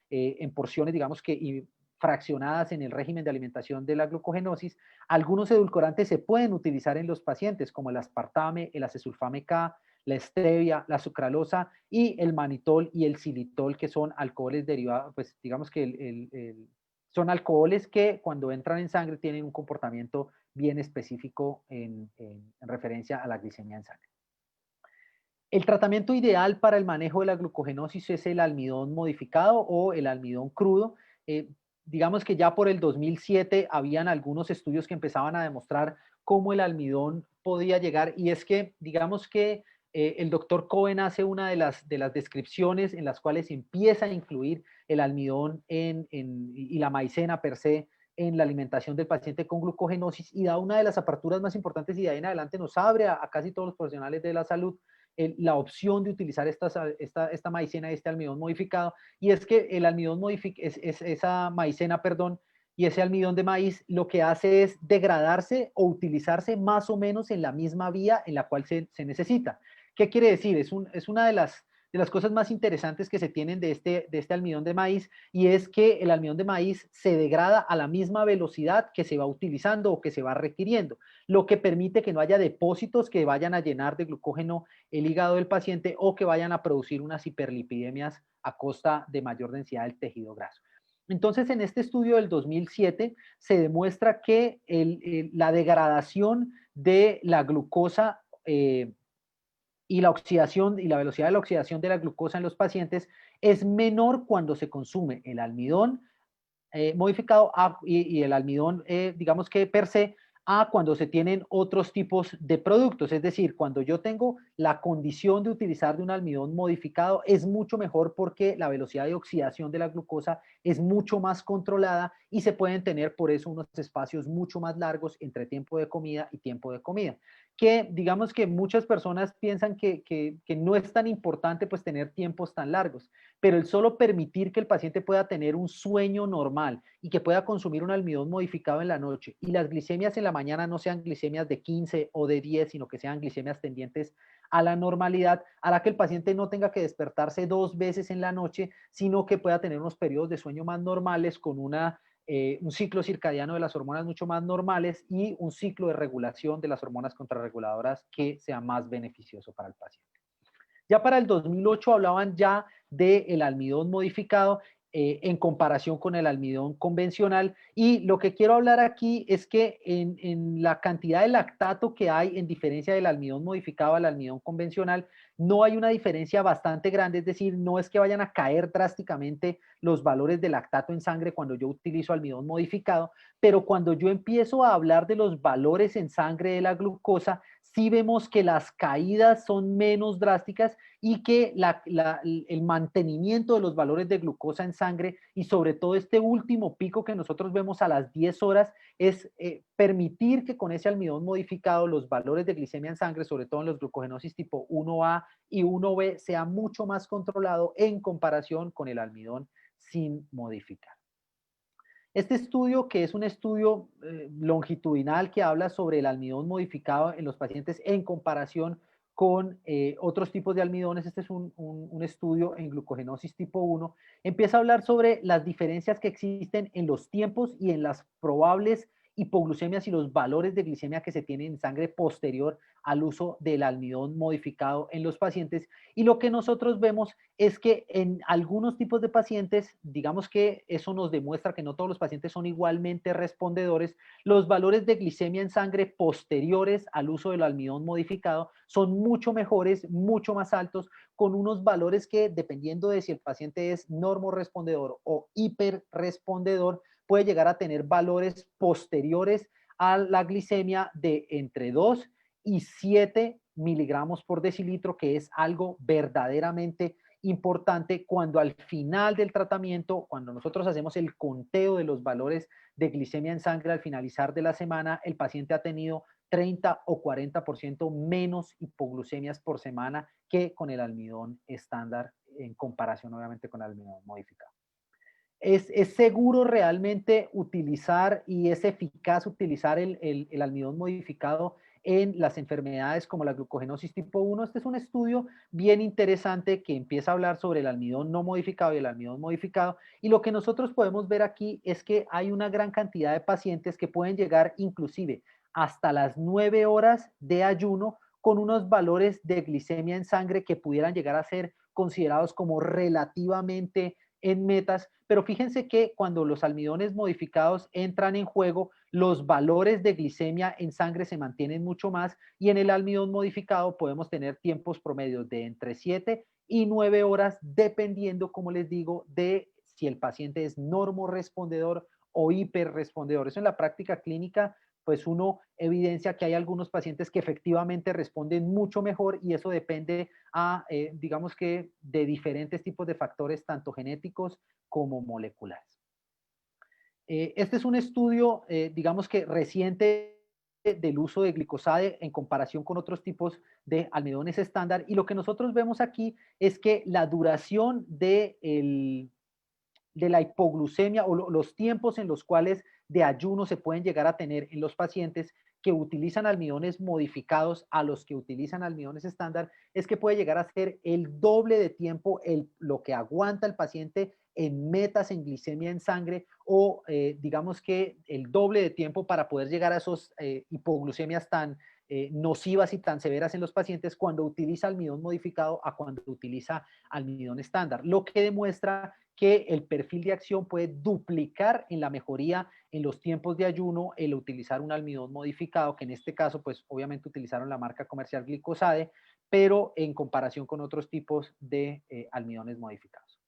A: en porciones, digamos que fraccionadas en el régimen de alimentación de la glucogenosis. Algunos edulcorantes se pueden utilizar en los pacientes, como el aspartame, el acesulfame K, la stevia, la sucralosa y el manitol y el xilitol, que son alcoholes derivados, pues digamos que son alcoholes que cuando entran en sangre tienen un comportamiento bien específico en referencia a la glicemia en sangre. El tratamiento ideal para el manejo de la glucogenosis es el almidón modificado o el almidón crudo. Eh, digamos que ya por el 2007 habían algunos estudios que empezaban a demostrar cómo el almidón podía llegar, y es que digamos que el doctor Cohen hace una de las descripciones en las cuales empieza a incluir el almidón y la maicena per se en la alimentación del paciente con glucogenosis, y da una de las aperturas más importantes, y de ahí en adelante nos abre a casi todos los profesionales de la salud la opción de utilizar esta maicena, este almidón modificado, y es que el almidón esa maicena, perdón, y ese almidón de maíz lo que hace es degradarse o utilizarse más o menos en la misma vía en la cual se necesita. ¿Qué quiere decir? Es una de las cosas más interesantes que se tienen de este almidón de maíz, y es que el almidón de maíz se degrada a la misma velocidad que se va utilizando o que se va requiriendo, lo que permite que no haya depósitos que vayan a llenar de glucógeno el hígado del paciente o que vayan a producir unas hiperlipidemias a costa de mayor densidad del tejido graso. Entonces, en este estudio del 2007 se demuestra que la degradación de la glucosa y la oxidación y la velocidad de la oxidación de la glucosa en los pacientes es menor cuando se consume el almidón modificado y el almidón, digamos que per se, a cuando se tienen otros tipos de productos. Es decir, cuando yo tengo la condición de utilizar de un almidón modificado, es mucho mejor porque la velocidad de oxidación de la glucosa es mucho más controlada y se pueden tener por eso unos espacios mucho más largos entre tiempo de comida y tiempo de comida. Que digamos que muchas personas piensan que no es tan importante pues tener tiempos tan largos, pero el solo permitir que el paciente pueda tener un sueño normal y que pueda consumir un almidón modificado en la noche y las glicemias en la mañana no sean glicemias de 15 o de 10, sino que sean glicemias tendientes a la normalidad, hará que el paciente no tenga que despertarse 2 veces en la noche, sino que pueda tener unos periodos de sueño más normales con un ciclo circadiano de las hormonas mucho más normales y un ciclo de regulación de las hormonas contrarreguladoras que sea más beneficioso para el paciente. Ya para el 2008 hablaban ya del almidón modificado en comparación con el almidón convencional. Y lo que quiero hablar aquí es que en la cantidad de lactato que hay en diferencia del almidón modificado al almidón convencional, no hay una diferencia bastante grande, es decir, no es que vayan a caer drásticamente los valores de lactato en sangre cuando yo utilizo almidón modificado, pero cuando yo empiezo a hablar de los valores en sangre de la glucosa, sí vemos que las caídas son menos drásticas y que el mantenimiento de los valores de glucosa en sangre y sobre todo este último pico que nosotros vemos a las 10 horas es permitir que con ese almidón modificado los valores de glicemia en sangre, sobre todo en los glucogenosis tipo 1A y 1B, sea mucho más controlado en comparación con el almidón sin modificar. Este estudio, que es un estudio longitudinal que habla sobre el almidón modificado en los pacientes en comparación con otros tipos de almidones, este es un estudio en glucogenosis tipo 1, empieza a hablar sobre las diferencias que existen en los tiempos y en las probables hipoglucemias y los valores de glicemia que se tienen en sangre posterior al uso del almidón modificado en los pacientes. Y lo que nosotros vemos es que en algunos tipos de pacientes, digamos que eso nos demuestra que no todos los pacientes son igualmente respondedores, los valores de glicemia en sangre posteriores al uso del almidón modificado son mucho mejores, mucho más altos, con unos valores que, dependiendo de si el paciente es normorespondedor o hiperrespondedor, puede llegar a tener valores posteriores a la glicemia de entre 2 y 7 miligramos por decilitro, que es algo verdaderamente importante cuando al final del tratamiento, cuando nosotros hacemos el conteo de los valores de glicemia en sangre al finalizar de la semana, el paciente ha tenido 30 o 40% menos hipoglucemias por semana que con el almidón estándar en comparación obviamente con el almidón modificado. ¿Es seguro realmente utilizar y es eficaz utilizar el almidón modificado en las enfermedades como la glucogenosis tipo 1? Este es un estudio bien interesante que empieza a hablar sobre el almidón no modificado y el almidón modificado. Y lo que nosotros podemos ver aquí es que hay una gran cantidad de pacientes que pueden llegar inclusive hasta las 9 horas de ayuno con unos valores de glicemia en sangre que pudieran llegar a ser considerados como relativamente en metas, pero fíjense que cuando los almidones modificados entran en juego, los valores de glicemia en sangre se mantienen mucho más y en el almidón modificado podemos tener tiempos promedios de entre 7 y 9 horas, dependiendo, como les digo, de si el paciente es normorespondedor o hiperrespondedor. Eso en la práctica clínica pues uno evidencia que hay algunos pacientes que efectivamente responden mucho mejor y eso depende digamos que de diferentes tipos de factores, tanto genéticos como moleculares. Este es un estudio, digamos que reciente del uso de glicosade en comparación con otros tipos de almidones estándar y lo que nosotros vemos aquí es que la duración de la hipoglucemia o los tiempos en los cuales de ayuno se pueden llegar a tener en los pacientes que utilizan almidones modificados a los que utilizan almidones estándar es que puede llegar a ser el doble de tiempo lo que aguanta el paciente en metas en glicemia en sangre o digamos que el doble de tiempo para poder llegar a esos hipoglucemias tan nocivas y tan severas en los pacientes cuando utiliza almidón modificado a cuando utiliza almidón estándar, lo que demuestra que el perfil de acción puede duplicar en la mejoría en los tiempos de ayuno el utilizar un almidón modificado, que en este caso, pues obviamente utilizaron la marca comercial Glicosade, pero en comparación con otros tipos de almidones modificados.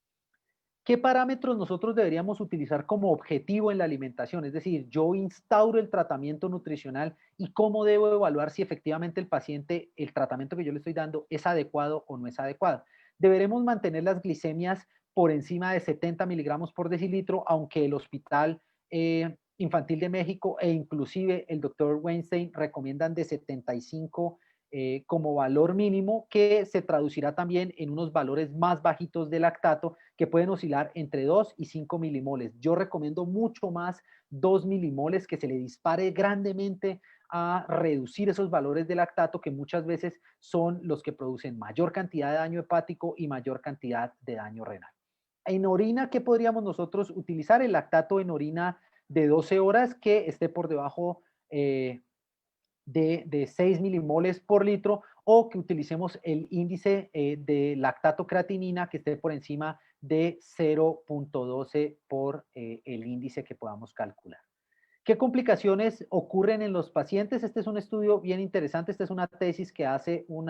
A: ¿Qué parámetros nosotros deberíamos utilizar como objetivo en la alimentación? Es decir, yo instauro el tratamiento nutricional y cómo debo evaluar si efectivamente el paciente, el tratamiento que yo le estoy dando es adecuado o no es adecuado. Deberemos mantener las glicemias por encima de 70 miligramos por decilitro, aunque el Hospital Infantil de México e inclusive el doctor Weinstein recomiendan de 75 como valor mínimo, que se traducirá también en unos valores más bajitos de lactato que pueden oscilar entre 2 y 5 milimoles. Yo recomiendo mucho más 2 milimoles, que se le dispare grandemente a reducir esos valores de lactato que muchas veces son los que producen mayor cantidad de daño hepático y mayor cantidad de daño renal. En orina, ¿qué podríamos nosotros utilizar? El lactato en orina de 12 horas que esté por debajo de 6 milimoles por litro, o que utilicemos el índice de lactato creatinina que esté por encima de 0.12 por el índice que podamos calcular. ¿Qué complicaciones ocurren en los pacientes? Este es un estudio bien interesante. Esta es una tesis que hace un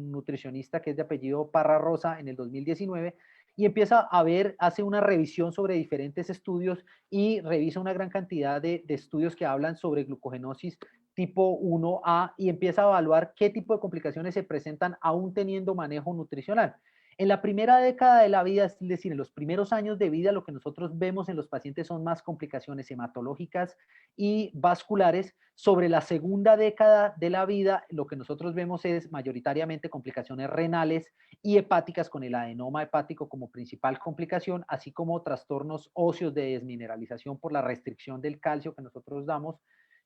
A: nutricionista que es de apellido Parra Rosa en el 2019 y empieza a ver, hace una revisión sobre diferentes estudios y revisa una gran cantidad de estudios que hablan sobre glucogenosis tipo 1A y empieza a evaluar qué tipo de complicaciones se presentan aún teniendo manejo nutricional. En la primera década de la vida, es decir, en los primeros años de vida, lo que nosotros vemos en los pacientes son más complicaciones hematológicas y vasculares. Sobre la segunda década de la vida, lo que nosotros vemos es mayoritariamente complicaciones renales y hepáticas, con el adenoma hepático como principal complicación, así como trastornos óseos de desmineralización por la restricción del calcio que nosotros damos,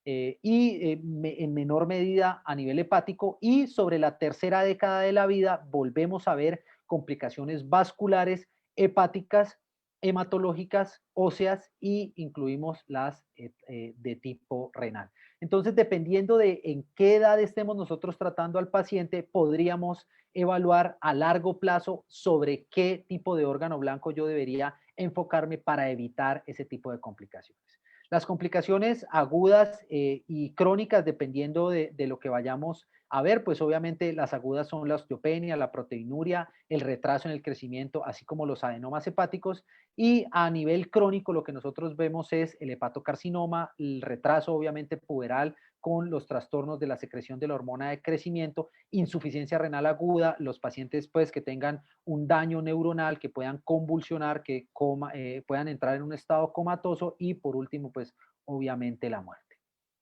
A: en menor medida a nivel hepático. Y sobre la tercera década de la vida volvemos a ver complicaciones vasculares, hepáticas, hematológicas, óseas, y incluimos las de tipo renal. Entonces, dependiendo de en qué edad estemos nosotros tratando al paciente, podríamos evaluar a largo plazo sobre qué tipo de órgano blanco yo debería enfocarme para evitar ese tipo de complicaciones. Las complicaciones agudas y crónicas, dependiendo de lo que vayamos a ver, pues obviamente las agudas son la osteopenia, la proteinuria, el retraso en el crecimiento, así como los adenomas hepáticos. Y a nivel crónico lo que nosotros vemos es el hepatocarcinoma, el retraso obviamente puberal con los trastornos de la secreción de la hormona de crecimiento, insuficiencia renal aguda, los pacientes pues que tengan un daño neuronal, que puedan convulsionar, que puedan entrar en un estado comatoso, y por último pues obviamente la muerte.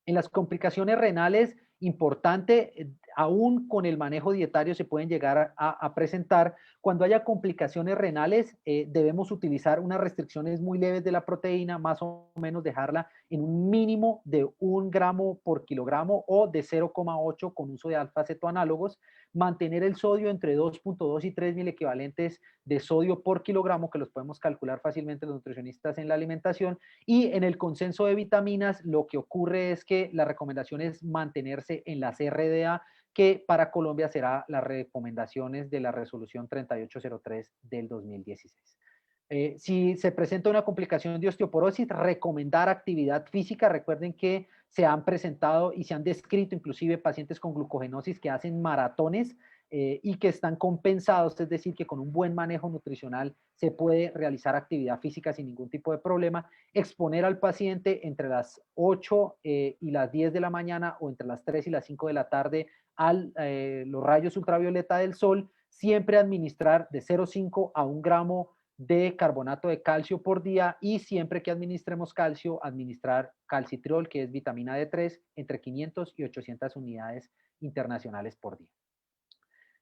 A: En las complicaciones renales, importante, aún con el manejo dietario se pueden llegar a presentar. Cuando haya complicaciones renales, debemos utilizar unas restricciones muy leves de la proteína, más o menos dejarla en un mínimo de 1 gramo por kilogramo o de 0,8 con uso de alfa-cetoanálogos. Mantener el sodio entre 2.2 y 3 mil equivalentes de sodio por kilogramo, que los podemos calcular fácilmente los nutricionistas en la alimentación. Y en el consenso de vitaminas, lo que ocurre es que la recomendación es mantenerse en las RDA, que para Colombia será las recomendaciones de la resolución 3803 del 2016. Si se presenta una complicación de osteoporosis, recomendar actividad física. Recuerden que se han presentado y se han descrito inclusive pacientes con glucogenosis que hacen maratones y que están compensados, es decir, que con un buen manejo nutricional se puede realizar actividad física sin ningún tipo de problema. Exponer al paciente entre las 8 y las 10 de la mañana o entre las 3 y las 5 de la tarde a los rayos ultravioleta del sol. Siempre administrar de 0,5 a 1 gramo de carbonato de calcio por día, y siempre que administremos calcio, administrar calcitriol, que es vitamina D3, entre 500 y 800 unidades internacionales por día.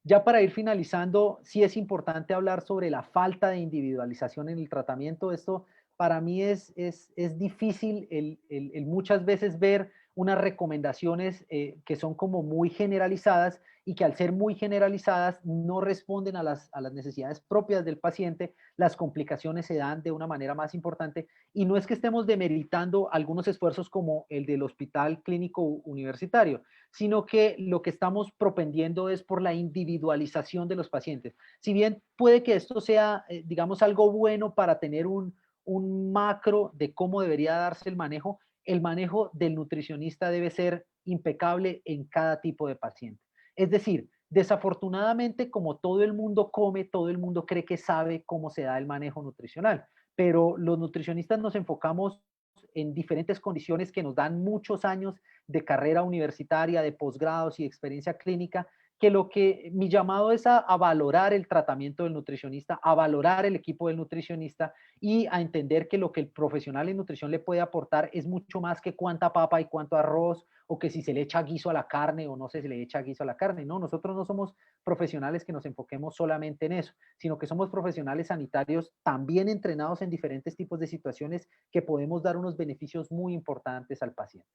A: Ya para ir finalizando, sí es importante hablar sobre la falta de individualización en el tratamiento. Esto para mí es difícil el muchas veces ver unas recomendaciones que son como muy generalizadas y que al ser muy generalizadas no responden a las necesidades propias del paciente, las complicaciones se dan de una manera más importante y no es que estemos demeritando algunos esfuerzos como el del Hospital Clínico Universitario, sino que lo que estamos propendiendo es por la individualización de los pacientes. Si bien puede que esto sea, digamos, algo bueno para tener un macro de cómo debería darse el manejo del nutricionista debe ser impecable en cada tipo de paciente. Es decir, desafortunadamente, como todo el mundo come, todo el mundo cree que sabe cómo se da el manejo nutricional, pero los nutricionistas nos enfocamos en diferentes condiciones que nos dan muchos años de carrera universitaria, de posgrados y experiencia clínica, que lo que mi llamado es a valorar el tratamiento del nutricionista, a valorar el equipo del nutricionista y a entender que lo que el profesional en nutrición le puede aportar es mucho más que cuánta papa y cuánto arroz, o que si se le echa guiso a la carne o no se le echa guiso a la carne. No, nosotros no somos profesionales que nos enfoquemos solamente en eso, sino que somos profesionales sanitarios también entrenados en diferentes tipos de situaciones que podemos dar unos beneficios muy importantes al paciente.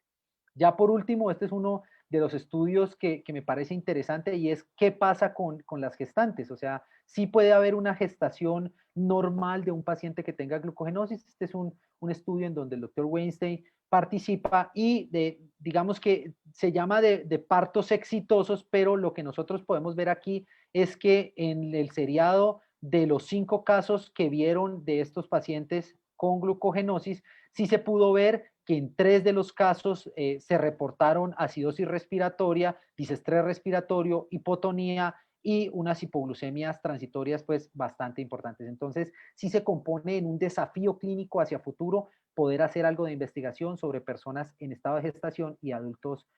A: Ya por último, este es uno de los estudios que me parece interesante y es qué pasa con las gestantes. O sea, sí puede haber una gestación normal de un paciente que tenga glucogenosis. Este es un estudio en donde el doctor Weinstein participa y digamos que se llama de partos exitosos, pero lo que nosotros podemos ver aquí es que en el seriado de los 5 casos que vieron de estos pacientes con glucogenosis, sí se pudo ver que en 3 de los casos se reportaron acidosis respiratoria, disestrés respiratorio, hipotonía y unas hipoglucemias transitorias pues bastante importantes. Entonces, sí se compone en un desafío clínico hacia futuro poder hacer algo de investigación sobre personas en estado de gestación y adultos,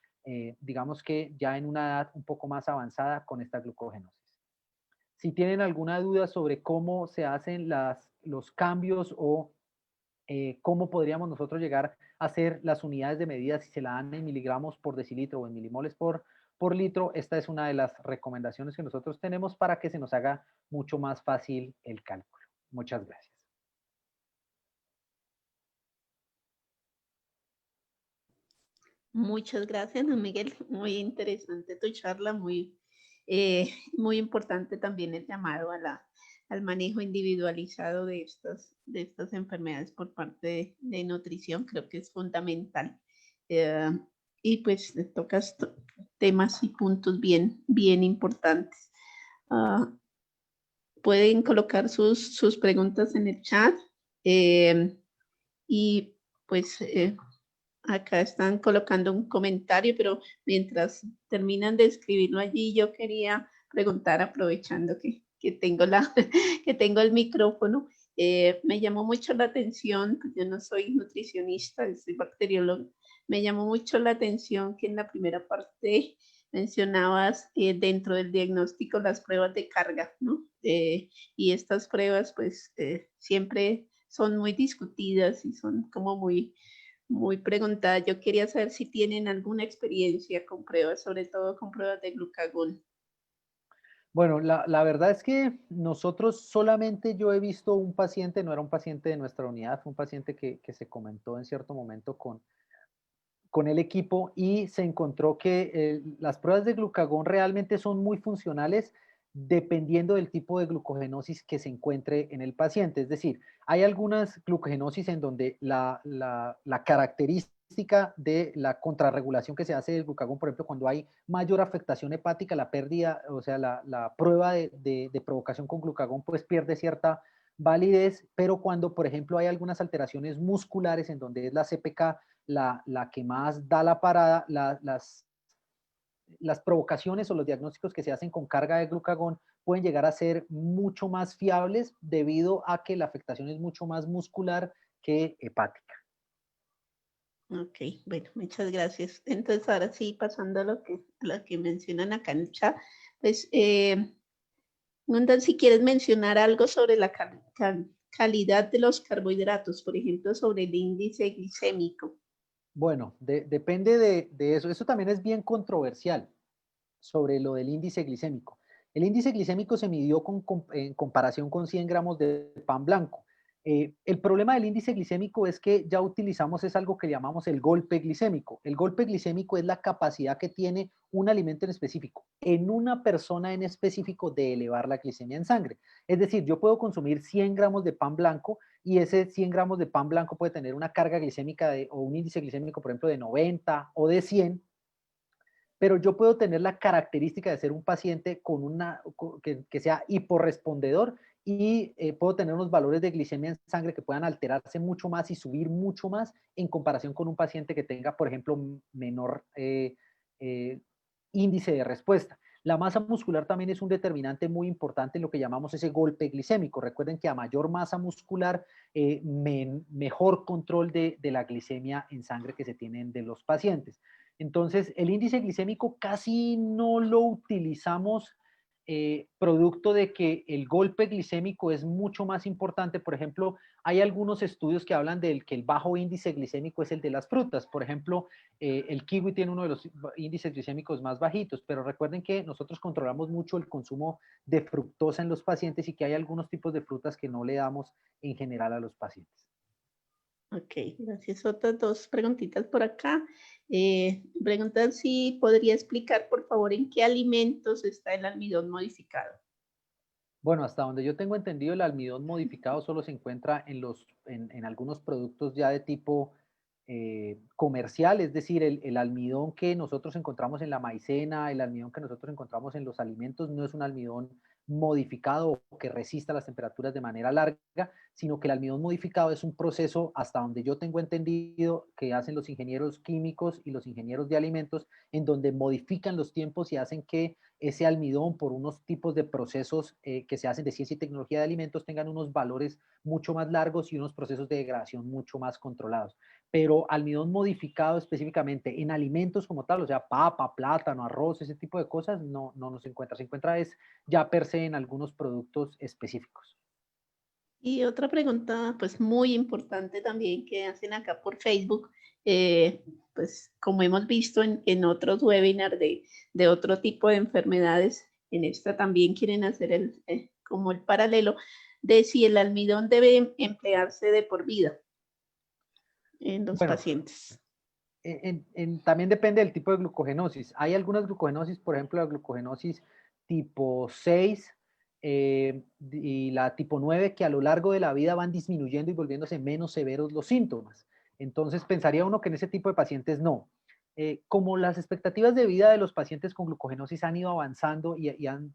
A: digamos que ya en una edad un poco más avanzada con esta glucogenosis. Si tienen alguna duda sobre cómo se hacen los cambios o cómo podríamos nosotros llegar a hacer las unidades de medida si se la dan en miligramos por decilitro o en milimoles por litro, esta es una de las recomendaciones que nosotros tenemos para que se nos haga mucho más fácil el cálculo. Muchas gracias.
B: Muchas gracias, don Miguel. Muy interesante tu charla, muy importante también el llamado al manejo individualizado de estas enfermedades por parte de nutrición. Creo que es fundamental. Eh, y pues tocas temas y puntos bien importantes. Pueden colocar sus preguntas en el chat y pues acá están colocando un comentario, pero mientras terminan de escribirlo allí, yo quería preguntar, aprovechando que tengo, que tengo el micrófono, me llamó mucho la atención, yo no soy nutricionista, soy bacteriólogo, me llamó mucho la atención que en la primera parte mencionabas dentro del diagnóstico las pruebas de carga, ¿no? Y estas pruebas pues siempre son muy discutidas y son como muy preguntada. Yo quería saber si tienen alguna experiencia con pruebas, sobre todo con pruebas de glucagón.
A: Bueno, la verdad es que nosotros solamente yo he visto un paciente, no era un paciente de nuestra unidad, fue un paciente que se comentó en cierto momento con el equipo y se encontró que las pruebas de glucagón realmente son muy funcionales dependiendo del tipo de glucogenosis que se encuentre en el paciente. Es decir, hay algunas glucogenosis en donde la característica de la contrarregulación que se hace del glucagón, por ejemplo, cuando hay mayor afectación hepática, la pérdida, o sea, la prueba de provocación con glucagón, pues pierde cierta validez, pero cuando, por ejemplo, hay algunas alteraciones musculares en donde es la CPK la que más da la parada, las provocaciones o los diagnósticos que se hacen con carga de glucagón pueden llegar a ser mucho más fiables debido a que la afectación es mucho más muscular que hepática.
B: Ok, bueno, muchas gracias. Entonces, ahora sí, pasando a lo que mencionan acá en el chat, pues, Nundan, si quieres mencionar algo sobre la calidad de los carbohidratos, por ejemplo, sobre el índice glicémico.
A: Bueno, depende de eso. Eso también es bien controversial sobre lo del índice glicémico. El índice glicémico se midió en comparación con 100 gramos de pan blanco. El problema del índice glicémico es que ya utilizamos es algo que llamamos el golpe glicémico. El golpe glicémico es la capacidad que tiene un alimento en específico, en una persona en específico, de elevar la glicemia en sangre. Es decir, yo puedo consumir 100 gramos de pan blanco y ese 100 gramos de pan blanco puede tener una carga glicémica o un índice glicémico, por ejemplo, de 90 o de 100, pero yo puedo tener la característica de ser un paciente que sea hiporrespondedor y puedo tener unos valores de glicemia en sangre que puedan alterarse mucho más y subir mucho más en comparación con un paciente que tenga, por ejemplo, menor eh, índice de respuesta. La masa muscular también es un determinante muy importante en lo que llamamos ese golpe glicémico. Recuerden que a mayor masa muscular, mejor control de la glicemia en sangre que se tienen de los pacientes. Entonces, el índice glicémico casi no lo utilizamos, producto de que el golpe glicémico es mucho más importante. Por ejemplo, hay algunos estudios que hablan del que el bajo índice glicémico es el de las frutas. Por ejemplo, el kiwi tiene uno de los índices glicémicos más bajitos, pero recuerden que nosotros controlamos mucho el consumo de fructosa en los pacientes y que hay algunos tipos de frutas que no le damos en general a los pacientes.
B: Ok, gracias. Otras dos preguntitas por acá. Preguntan si podría explicar, por favor, en qué alimentos está el almidón modificado.
A: Bueno, hasta donde yo tengo entendido, el almidón modificado solo se encuentra en algunos productos ya de tipo comercial, es decir, el almidón que nosotros encontramos en la maicena, el almidón que nosotros encontramos en los alimentos, no es un almidón modificado o que resista las temperaturas de manera larga, sino que el almidón modificado es un proceso, hasta donde yo tengo entendido, que hacen los ingenieros químicos y los ingenieros de alimentos, en donde modifican los tiempos y hacen que ese almidón, por unos tipos de procesos que se hacen de ciencia y tecnología de alimentos, tengan unos valores mucho más largos y unos procesos de degradación mucho más controlados. Pero almidón modificado específicamente en alimentos como tal, o sea, papa, plátano, arroz, ese tipo de cosas, no se encuentra. Se encuentra es ya per se en algunos productos específicos.
B: Y otra pregunta, pues muy importante también que hacen acá por Facebook, pues como hemos visto en otros webinars de otro tipo de enfermedades, en esta también quieren hacer como el paralelo de si el almidón debe emplearse de por vida en los
A: Bueno,
B: pacientes.
A: también depende del tipo de glucogenosis. Hay algunas glucogenosis, por ejemplo, la glucogenosis tipo 6 y la tipo 9, que a lo largo de la vida van disminuyendo y volviéndose menos severos los síntomas. Entonces, pensaría uno que en ese tipo de pacientes no. Como las expectativas de vida de los pacientes con glucogenosis han ido avanzando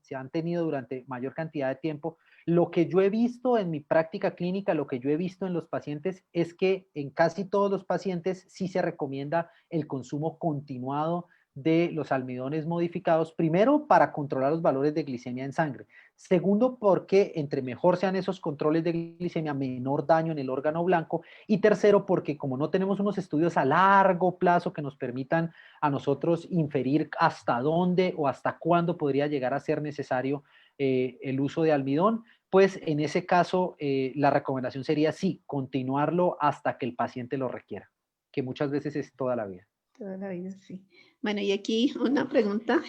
A: se han tenido durante mayor cantidad de tiempo, lo que yo he visto en mi práctica clínica, lo que yo he visto en los pacientes es que en casi todos los pacientes sí se recomienda el consumo continuado de los almidones modificados, primero para controlar los valores de glicemia en sangre, segundo porque entre mejor sean esos controles de glicemia, menor daño en el órgano blanco, y tercero porque como no tenemos unos estudios a largo plazo que nos permitan a nosotros inferir hasta dónde o hasta cuándo podría llegar a ser necesario el uso de almidón, pues en ese caso la recomendación sería sí, continuarlo hasta que el paciente lo requiera, que muchas veces es toda la vida.
B: Toda la vida, sí. Bueno, y aquí una pregunta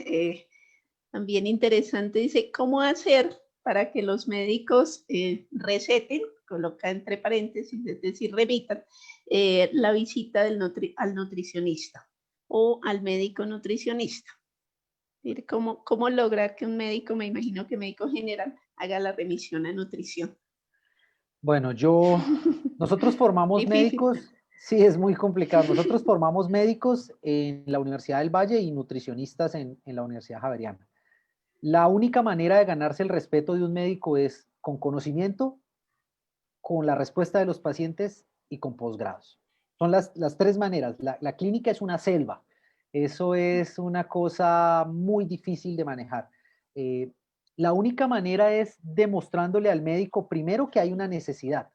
B: también interesante. Dice, ¿cómo hacer para que los médicos receten, coloca entre paréntesis, es decir, remitan la visita al nutricionista o al médico nutricionista? ¿Cómo lograr que un médico, me imagino que médico general, haga la remisión a nutrición?
A: Bueno, nosotros formamos
B: Difícil.
A: médicos, sí, es muy complicado. Nosotros formamos médicos en la Universidad del Valle y nutricionistas en la Universidad Javeriana. La única manera de ganarse el respeto de un médico es con conocimiento, con la respuesta de los pacientes y con posgrados. Son las tres maneras. La clínica es una selva. Eso es una cosa muy difícil de manejar. Eh, la única manera es demostrándole al médico, primero, que hay una necesidad.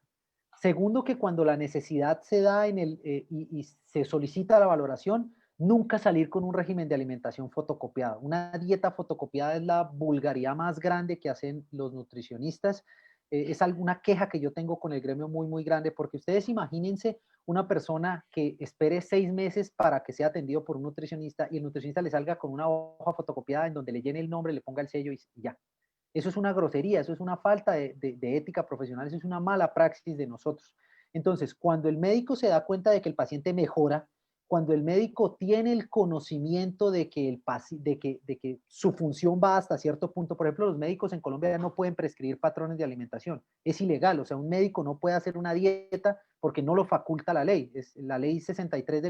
A: Segundo, que cuando la necesidad se da y se solicita la valoración, nunca salir con un régimen de alimentación fotocopiado. Una dieta fotocopiada es la vulgaridad más grande que hacen los nutricionistas. Es alguna queja que yo tengo con el gremio muy, muy grande, porque ustedes imagínense una persona que espere 6 meses para que sea atendido por un nutricionista y el nutricionista le salga con una hoja fotocopiada en donde le llene el nombre, le ponga el sello y ya. Eso es una grosería, eso es una falta de ética profesional, eso es una mala praxis de nosotros. Entonces, cuando el médico se da cuenta de que el paciente mejora, cuando el médico tiene el conocimiento de que, de que su función va hasta cierto punto, por ejemplo, los médicos en Colombia ya no pueden prescribir patrones de alimentación, es ilegal, o sea, un médico no puede hacer una dieta porque no lo faculta la ley, es la ley 63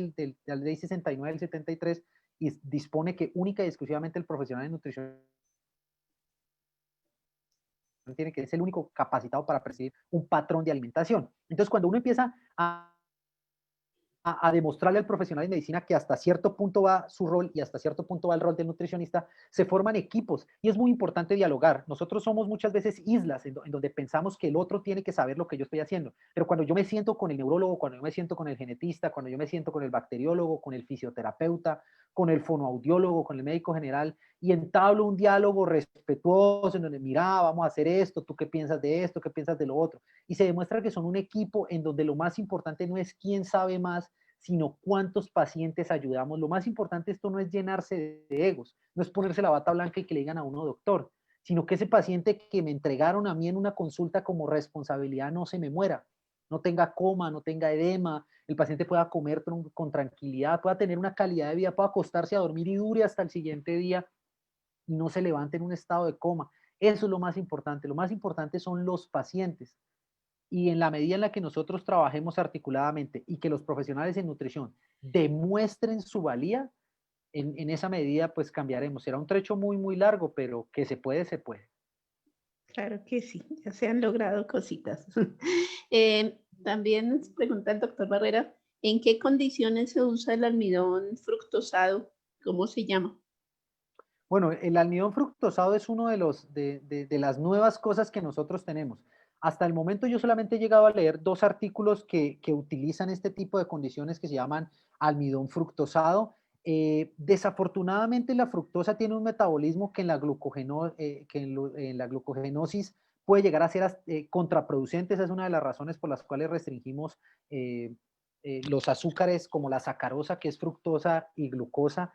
A: la ley 69 del 73 y dispone que única y exclusivamente el profesional de nutrición tiene que ser el único capacitado para prescribir un patrón de alimentación. Entonces, cuando uno empieza a demostrarle al profesional de medicina que hasta cierto punto va su rol y hasta cierto punto va el rol del nutricionista, se forman equipos y es muy importante dialogar. Nosotros somos muchas veces islas en donde pensamos que el otro tiene que saber lo que yo estoy haciendo, pero cuando yo me siento con el neurólogo, cuando yo me siento con el genetista, cuando yo me siento con el bacteriólogo, con el fisioterapeuta, con el fonoaudiólogo, con el médico general y entablo un diálogo respetuoso en donde, mira, vamos a hacer esto, tú qué piensas de esto, qué piensas de lo otro, y se demuestra que son un equipo en donde lo más importante no es quién sabe más, sino cuántos pacientes ayudamos. Lo más importante esto no es llenarse de egos, no es ponerse la bata blanca y que le digan a uno doctor, sino que ese paciente que me entregaron a mí en una consulta como responsabilidad no se me muera, no tenga coma, no tenga edema, el paciente pueda comer con tranquilidad, pueda tener una calidad de vida, pueda acostarse a dormir y dure hasta el siguiente día y no se levante en un estado de coma. Eso es lo más importante son los pacientes. Y en la medida en la que nosotros trabajemos articuladamente y que los profesionales en nutrición demuestren su valía, en esa medida pues cambiaremos. Será un trecho muy, muy largo, pero que se puede, se puede.
B: Claro que sí, ya se han logrado cositas. También nos pregunta el doctor Barrera, ¿en qué condiciones se usa el almidón fructosado? ¿Cómo se llama?
A: Bueno, el almidón fructosado es uno de las nuevas cosas que nosotros tenemos. Hasta el momento yo solamente he llegado a leer 2 artículos que utilizan este tipo de condiciones que se llaman almidón fructosado. Desafortunadamente la fructosa tiene un metabolismo que en la glucogenosis puede llegar a ser contraproducente. Esa es una de las razones por las cuales restringimos los azúcares como la sacarosa, que es fructosa y glucosa,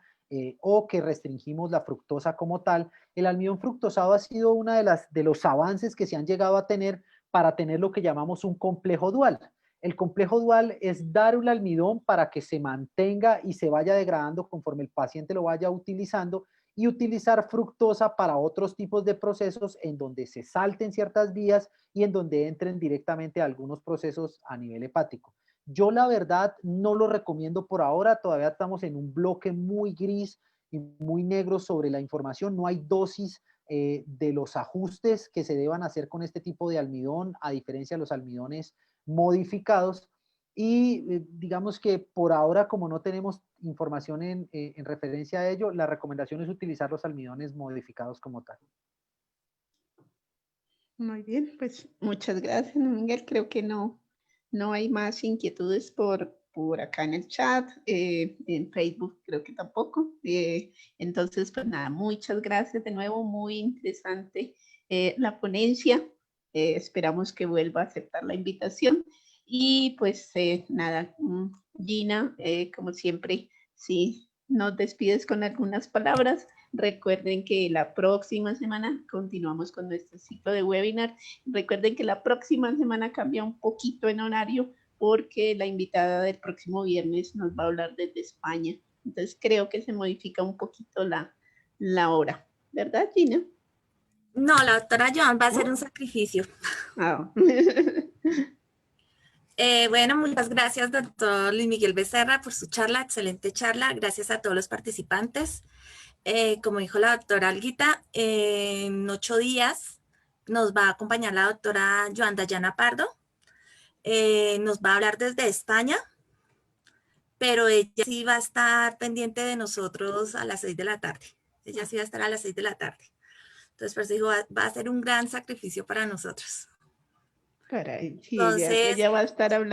A: o que restringimos la fructosa como tal. El almidón fructosado ha sido uno de los avances que se han llegado a tener para tener lo que llamamos un complejo dual. El complejo dual es dar un almidón para que se mantenga y se vaya degradando conforme el paciente lo vaya utilizando y utilizar fructosa para otros tipos de procesos en donde se salten ciertas vías y en donde entren directamente algunos procesos a nivel hepático. Yo la verdad no lo recomiendo por ahora, todavía estamos en un bloque muy gris y muy negro sobre la información, no hay dosis de los ajustes que se deban hacer con este tipo de almidón, a diferencia de los almidones modificados, y digamos que por ahora, como no tenemos información en referencia a ello, la recomendación es utilizar los almidones modificados como tal.
B: Muy bien, pues muchas gracias, Miguel. Creo que no hay más inquietudes por acá en el chat, en Facebook creo que tampoco. Entonces, pues nada, muchas gracias de nuevo, muy interesante la ponencia. Esperamos que vuelva a aceptar la invitación. Y pues nada, Gina, como siempre, sí, nos despides con algunas palabras. Recuerden que la próxima semana continuamos con nuestro ciclo de webinar. Recuerden que la próxima semana cambia un poquito en horario porque la invitada del próximo viernes nos va a hablar desde España. Entonces creo que se modifica un poquito la hora. ¿Verdad, Gina?
C: No, la doctora Joan va a hacer un sacrificio.
B: Ah.
C: Bueno, muchas gracias, doctor Luis Miguel Becerra, por su charla, excelente charla. Gracias a todos los participantes. Como dijo la doctora Alguita, en 8 días nos va a acompañar la doctora Joan Dayana Pardo. Nos va a hablar desde España, pero ella sí va a estar pendiente de nosotros a las 6 de la tarde. Ella sí va a estar a las 6 de la tarde. Entonces, por eso dijo, va a ser un gran sacrificio para nosotros.
B: Caray, sí,
C: Entonces,
B: ella va a estar hablando.